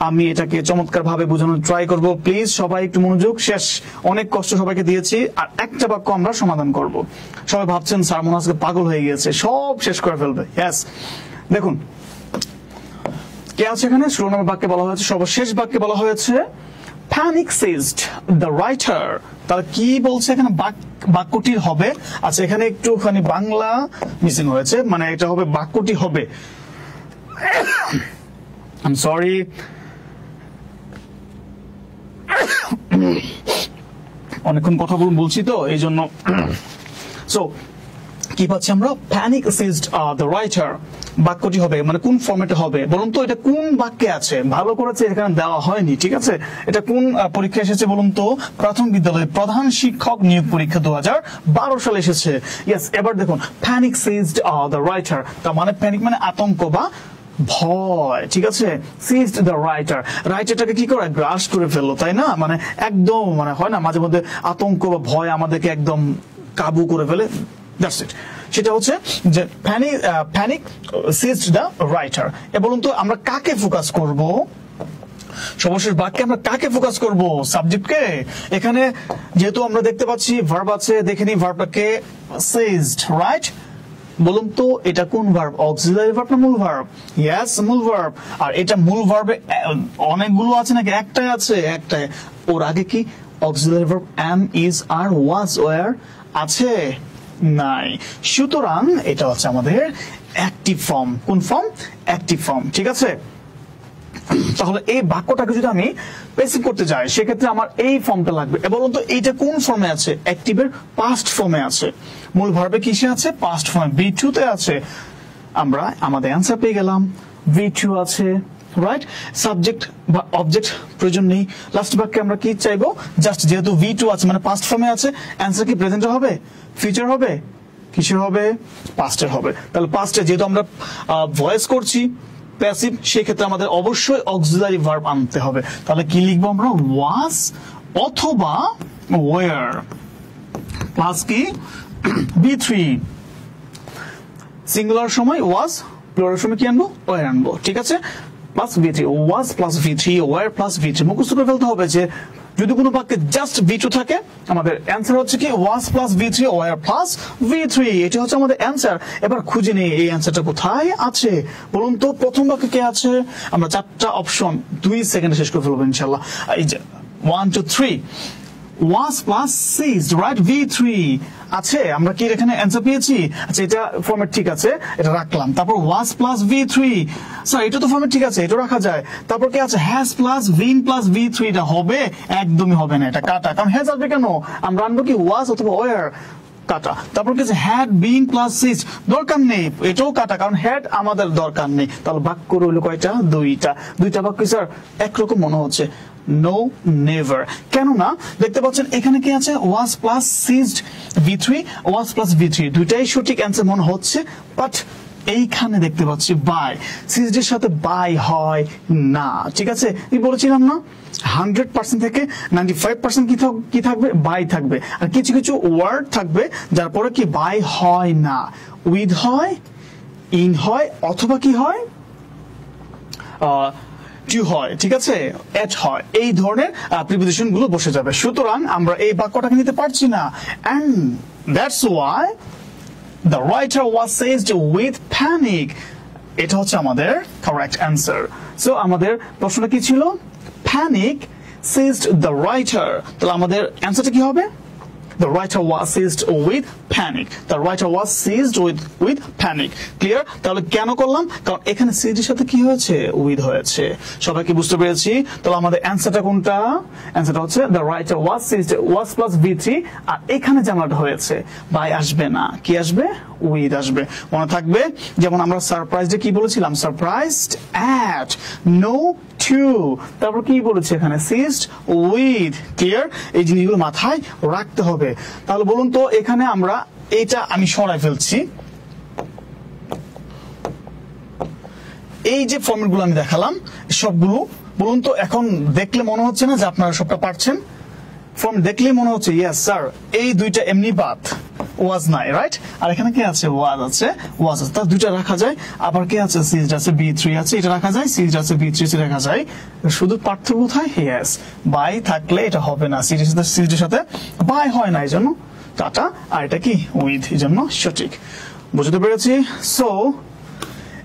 আমি এটাকে চমৎকার ভাবে বোঝানোর ট্রাই করব। প্লিজ সবাই একটু মনোযোগ। শেষ, অনেক কষ্ট সবাইকে দিয়েছি, আর একটা বাক্য আমরা সমাধান করব। সবাই ভাবছেন স্যার মনে হচ্ছে পাগল হয়ে গিয়েছে, সব শেষ করে ফেলবে। ইয়েস, দেখুন কে আছে এখানে। 16 নম্বর বাক্যে বলা হয়েছে, সর্বশেষ বাক্যে বলা হয়েছে panic seized the writer। তাহলে কি বলছে এখানে বাক্যটির হবে? আচ্ছা, এখানে একটুখানি বাংলা মিসিং হয়েছে, মানে এটা হবে বাক্যটি হবে, আই এম সরি, অনেকক্ষণ কথা বলছি তো এই জন্য। সো কি পাচ্ছি আমরা? Panic ceased the writer. বাক্যটি হবে মানে কোন ফরম্যাটে হবে বলুন তো? এটা কোন বাক্যে আছে? ভালো করেছে, এখানে দেওয়া হয়নি, ঠিক আছে? এটা কোন পরীক্ষা এসেছে বলুন তো? প্রাথমিক বিদ্যালয়ে প্রধান শিক্ষক নিয়োগ পরীক্ষা 2012 সালে এসেছে। ইয়েস, এবার দেখুন প্যানিক সিজড দ্য রাইটার, তার মানে প্যানিক মানে আতঙ্ক বা ভয়, ঠিক আছে? সিজড দ্য রাইটার, রাইটারটাকে কি করে গ্রাস করে ফেললো, তাই না? মানে একদম, মানে হয় না মাঝে মধ্যে আতঙ্ক বা ভয় আমাদেরকে একদম কাবু করে ফেলে, দ্যাটস ইট। সেটা হচ্ছে যে প্যানিক সিজড দ্য রাইটার। এ বলুন তো আমরা কাকে ফোকাস করব? সর্বশেষ বাক্যে আমরা কাকে ফোকাস করব? সাবজেক্টকে। এখানে যেহেতু আমরা দেখতে পাচ্ছি ভার্ব আছে, দেখে নিই ভার্বটাকে, সিজড, রাইট? বলুন তো এটা কোন ভার্ব? অক্সিলারি ভার্ব না মূল ভার্ব? ইয়েস, মূল ভার্ব। আর এটা মূল ভার্বে অনেকগুলো আছে নাকি? একটাই আছে, একটাই। ওর আগে কি auxiliary verb am, is, are, was, were আছে? নাই। সুতরাং এটা হচ্ছে আমাদের অ্যাক্টিভ ফর্ম। কোন ফর্ম? অ্যাক্টিভ ফর্ম, ঠিক আছে? তাহলে এই বাক্যটাকে যদি আমি প্যাসিভ করতে যাই সেক্ষেত্রে আমার এই ফর্মটা লাগবে। বলুন তো এইটা কোন ফর্মে আছে? অ্যাক্টিভের পাস্ট ফর্মে আছে। মূল ভার্বে কিসে আছে? পাস্ট ফর্মে, V2 তে আছে। আমরা আমাদের অ্যান্সার পেয়ে গেলাম, V2 আছে, রাইট? সাবজেক্ট বা অবজেক্ট প্রয়োজন নেই। লাস্ট বাক্যে আমরা কি চাইবো? জাস্ট যেহেতু V2 আছে মানে পাস্ট ফর্মে আছে, অ্যান্সার কি প্রেজেন্টে হবে, ফিউচার হবে, কিসের হবে? পাস্টের হবে। তাহলে পাস্টে যেহেতু আমরা ভয়েস করছি প্যাসিভ, সেই ক্ষেত্রে আমাদের অবশ্যই অক্সিলারি ভার্ব আনতে হবে। তাহলে কি লিখবো আমরা? ওয়াজ অথবা ওয়ার প্লাস কি V3। সিঙ্গুলার সময় ওয়াজ, প্লুরাল সময় কি আনবো? ওয়ার আনবো, ঠিক আছে? Plus V3, was plus V3, were plus V3। মুখস্থ করে ফেলতে হবে যে যদি কোনো বাক্যে জাস্ট V2 থাকে আমাদের অ্যান্সার হচ্ছে কি was plus V3, were plus V3। এটা হচ্ছে আমাদের অ্যান্সার। এবার খুঁজে নেই এই অ্যান্সারটা কোথায় আছে বলুন তো। প্রথম বাক্যে কে আছে? আমরা 4টা অপশন 2 সেকেন্ডে শেষ করে ফেলবো ইনশাআল্লাহ। এই যে 1 2 3 was plus seized, right? V3 আছে। আমরা কি এখানে অ্যান্সার পেয়েছি? আচ্ছা, এটা ফরম্যাট ঠিক আছে, এটা রাখলাম। তারপর was plus V3, স্যার এটা তো ফরম্যাট ঠিক আছে, এটা রাখা যায়। তারপর কি আছে? has plus been plus V3, এটা হবে? একদমই হবে না, এটা কাটা। কারণ has আসবে কেন? আমরা আনবো কি was অথবা were, কাটা। তারপর কি আছে? had been plus seized, দরকার নেই, এটাও কাটা, কারণ had আমাদের দরকার নেই। তাহলে বাক্য রইল কয়টা? দুইটা বাক্য। স্যার একরকম মনে হচ্ছে। No, never. কেননা দেখতে পাচ্ছেন এখানে কি আছে? was plus seized V3, was plus V3 দুইটাই সঠিক অ্যান্সার মনে হচ্ছে, বাট এইখানে দেখতে পাচ্ছি বাই, সিজড এর সাথে বাই হয় না, ঠিক আছে? আমি বলেছিলাম না 100% থেকে 95% কি থাকবে? বাই থাকবে। আর কিছু কিছু ওয়ার্ড থাকবে যার পরে কি বাই হয় না, উইথ হয়, ইন হয়, অথবা কি হয়? টু হয়, ঠিক আছে? এট হয়। এই ধরনের প্রিপোজিশন গুলো বসে যাবে। সুতরাং আমরা এই বাক্যটাকে নিতে পারছি না, and that's why the writer was seized with panic। এটা হচ্ছে আমাদের কারেক্ট অ্যান্সার। সো আমাদের প্রশ্নটা কি ছিল? panic seized the writer। তাহলে আমাদের অ্যান্সারটা কি হবে? The writer was seized with panic. The writer was seized with panic. Clear? তাহলে কেন করলাম? কারণ এখানে seized এর সাথে কি হয়েছে? with হয়েছে। সবাই কি বুঝতে পেরেছি? তাহলে আমাদের অ্যান্সারটা কোনটা? অ্যান্সারটা হচ্ছে the writer was seized, was plus V3, আর এখানে জামাটা হয়েছে by আসবে না, কি আসবে? with আসবে। মনে থাকবে যেমন আমরা সারপ্রাইজড কি বলেছিলাম? সারপ্রাইজড at, no to, তারপর কি বলেছে এখানে? seized with। ক্লিয়ার? এই জিনিসগুলো মাথায় রাখতে হবে। তাহলে বলুন তো এখানে আমরা এটা আমি সরাই ফেলছি। এই যে ফর্মেটগুলো আমি দেখালাম সবগুলো, বলুন তো এখন দেখলে মনে হচ্ছে না যে আপনারা সবটা পারছেন? ফর্ম দেখলে মনে হচ্ছে ইয়েস স্যার এই দুইটা এমনি বাদ, ওয়াজ নাই, রাইট? আর এখানে কি আছে? ওয়াজ আছে, ওয়াজ আছে, তার দুইটা রাখা যায়। আবার কি আছে? সিরিজ আছে, B3 আছে, এটা রাখা যায়। সিরিজ আছে, B3 রাখা যায়। শুধু পার্থক্য কোথায়? ইয়েস, বাই থাকলে এটা হবে না, সিরিজের সাথে বাই হয় না, এই জন্য টাটা। আর এটা কি? উইথ, এই জন্য সঠিক। বুঝতে পেরেছি? সো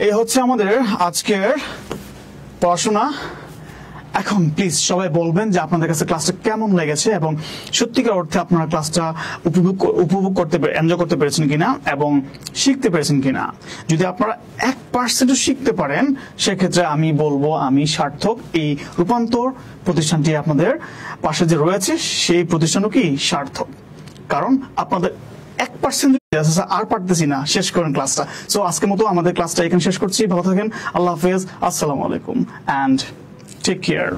এই হচ্ছে আমাদের আজকের পড়াশোনা। এখন প্লিজ সবাই বলবেন যে আপনাদের কাছে ক্লাসটা কেমন লেগেছে এবং সত্যিকার অর্থে আপনারা ক্লাসটা উপভোগ করতে, এনজয় করতে পেরেছেন কিনা এবং শিখতে পেরেছেন কিনা। যদি আপনারা 1% শিখতে পারেন, সেক্ষেত্রে আমি বলবো আমি সার্থক। এই রূপান্তর প্রতিষ্ঠানটি আপনাদের পাশে যে রয়েছে, সেই প্রতিষ্ঠানও কি সার্থক, কারণ আপনাদের 1% আর পারতেছি না, শেষ করেন ক্লাসটা। সো আজকের মতো আমাদের ক্লাসটা এখানে শেষ করছি। ভালো থাকেন, আল্লাহ হাফেজ, আসসালামু আলাইকুম, and take care.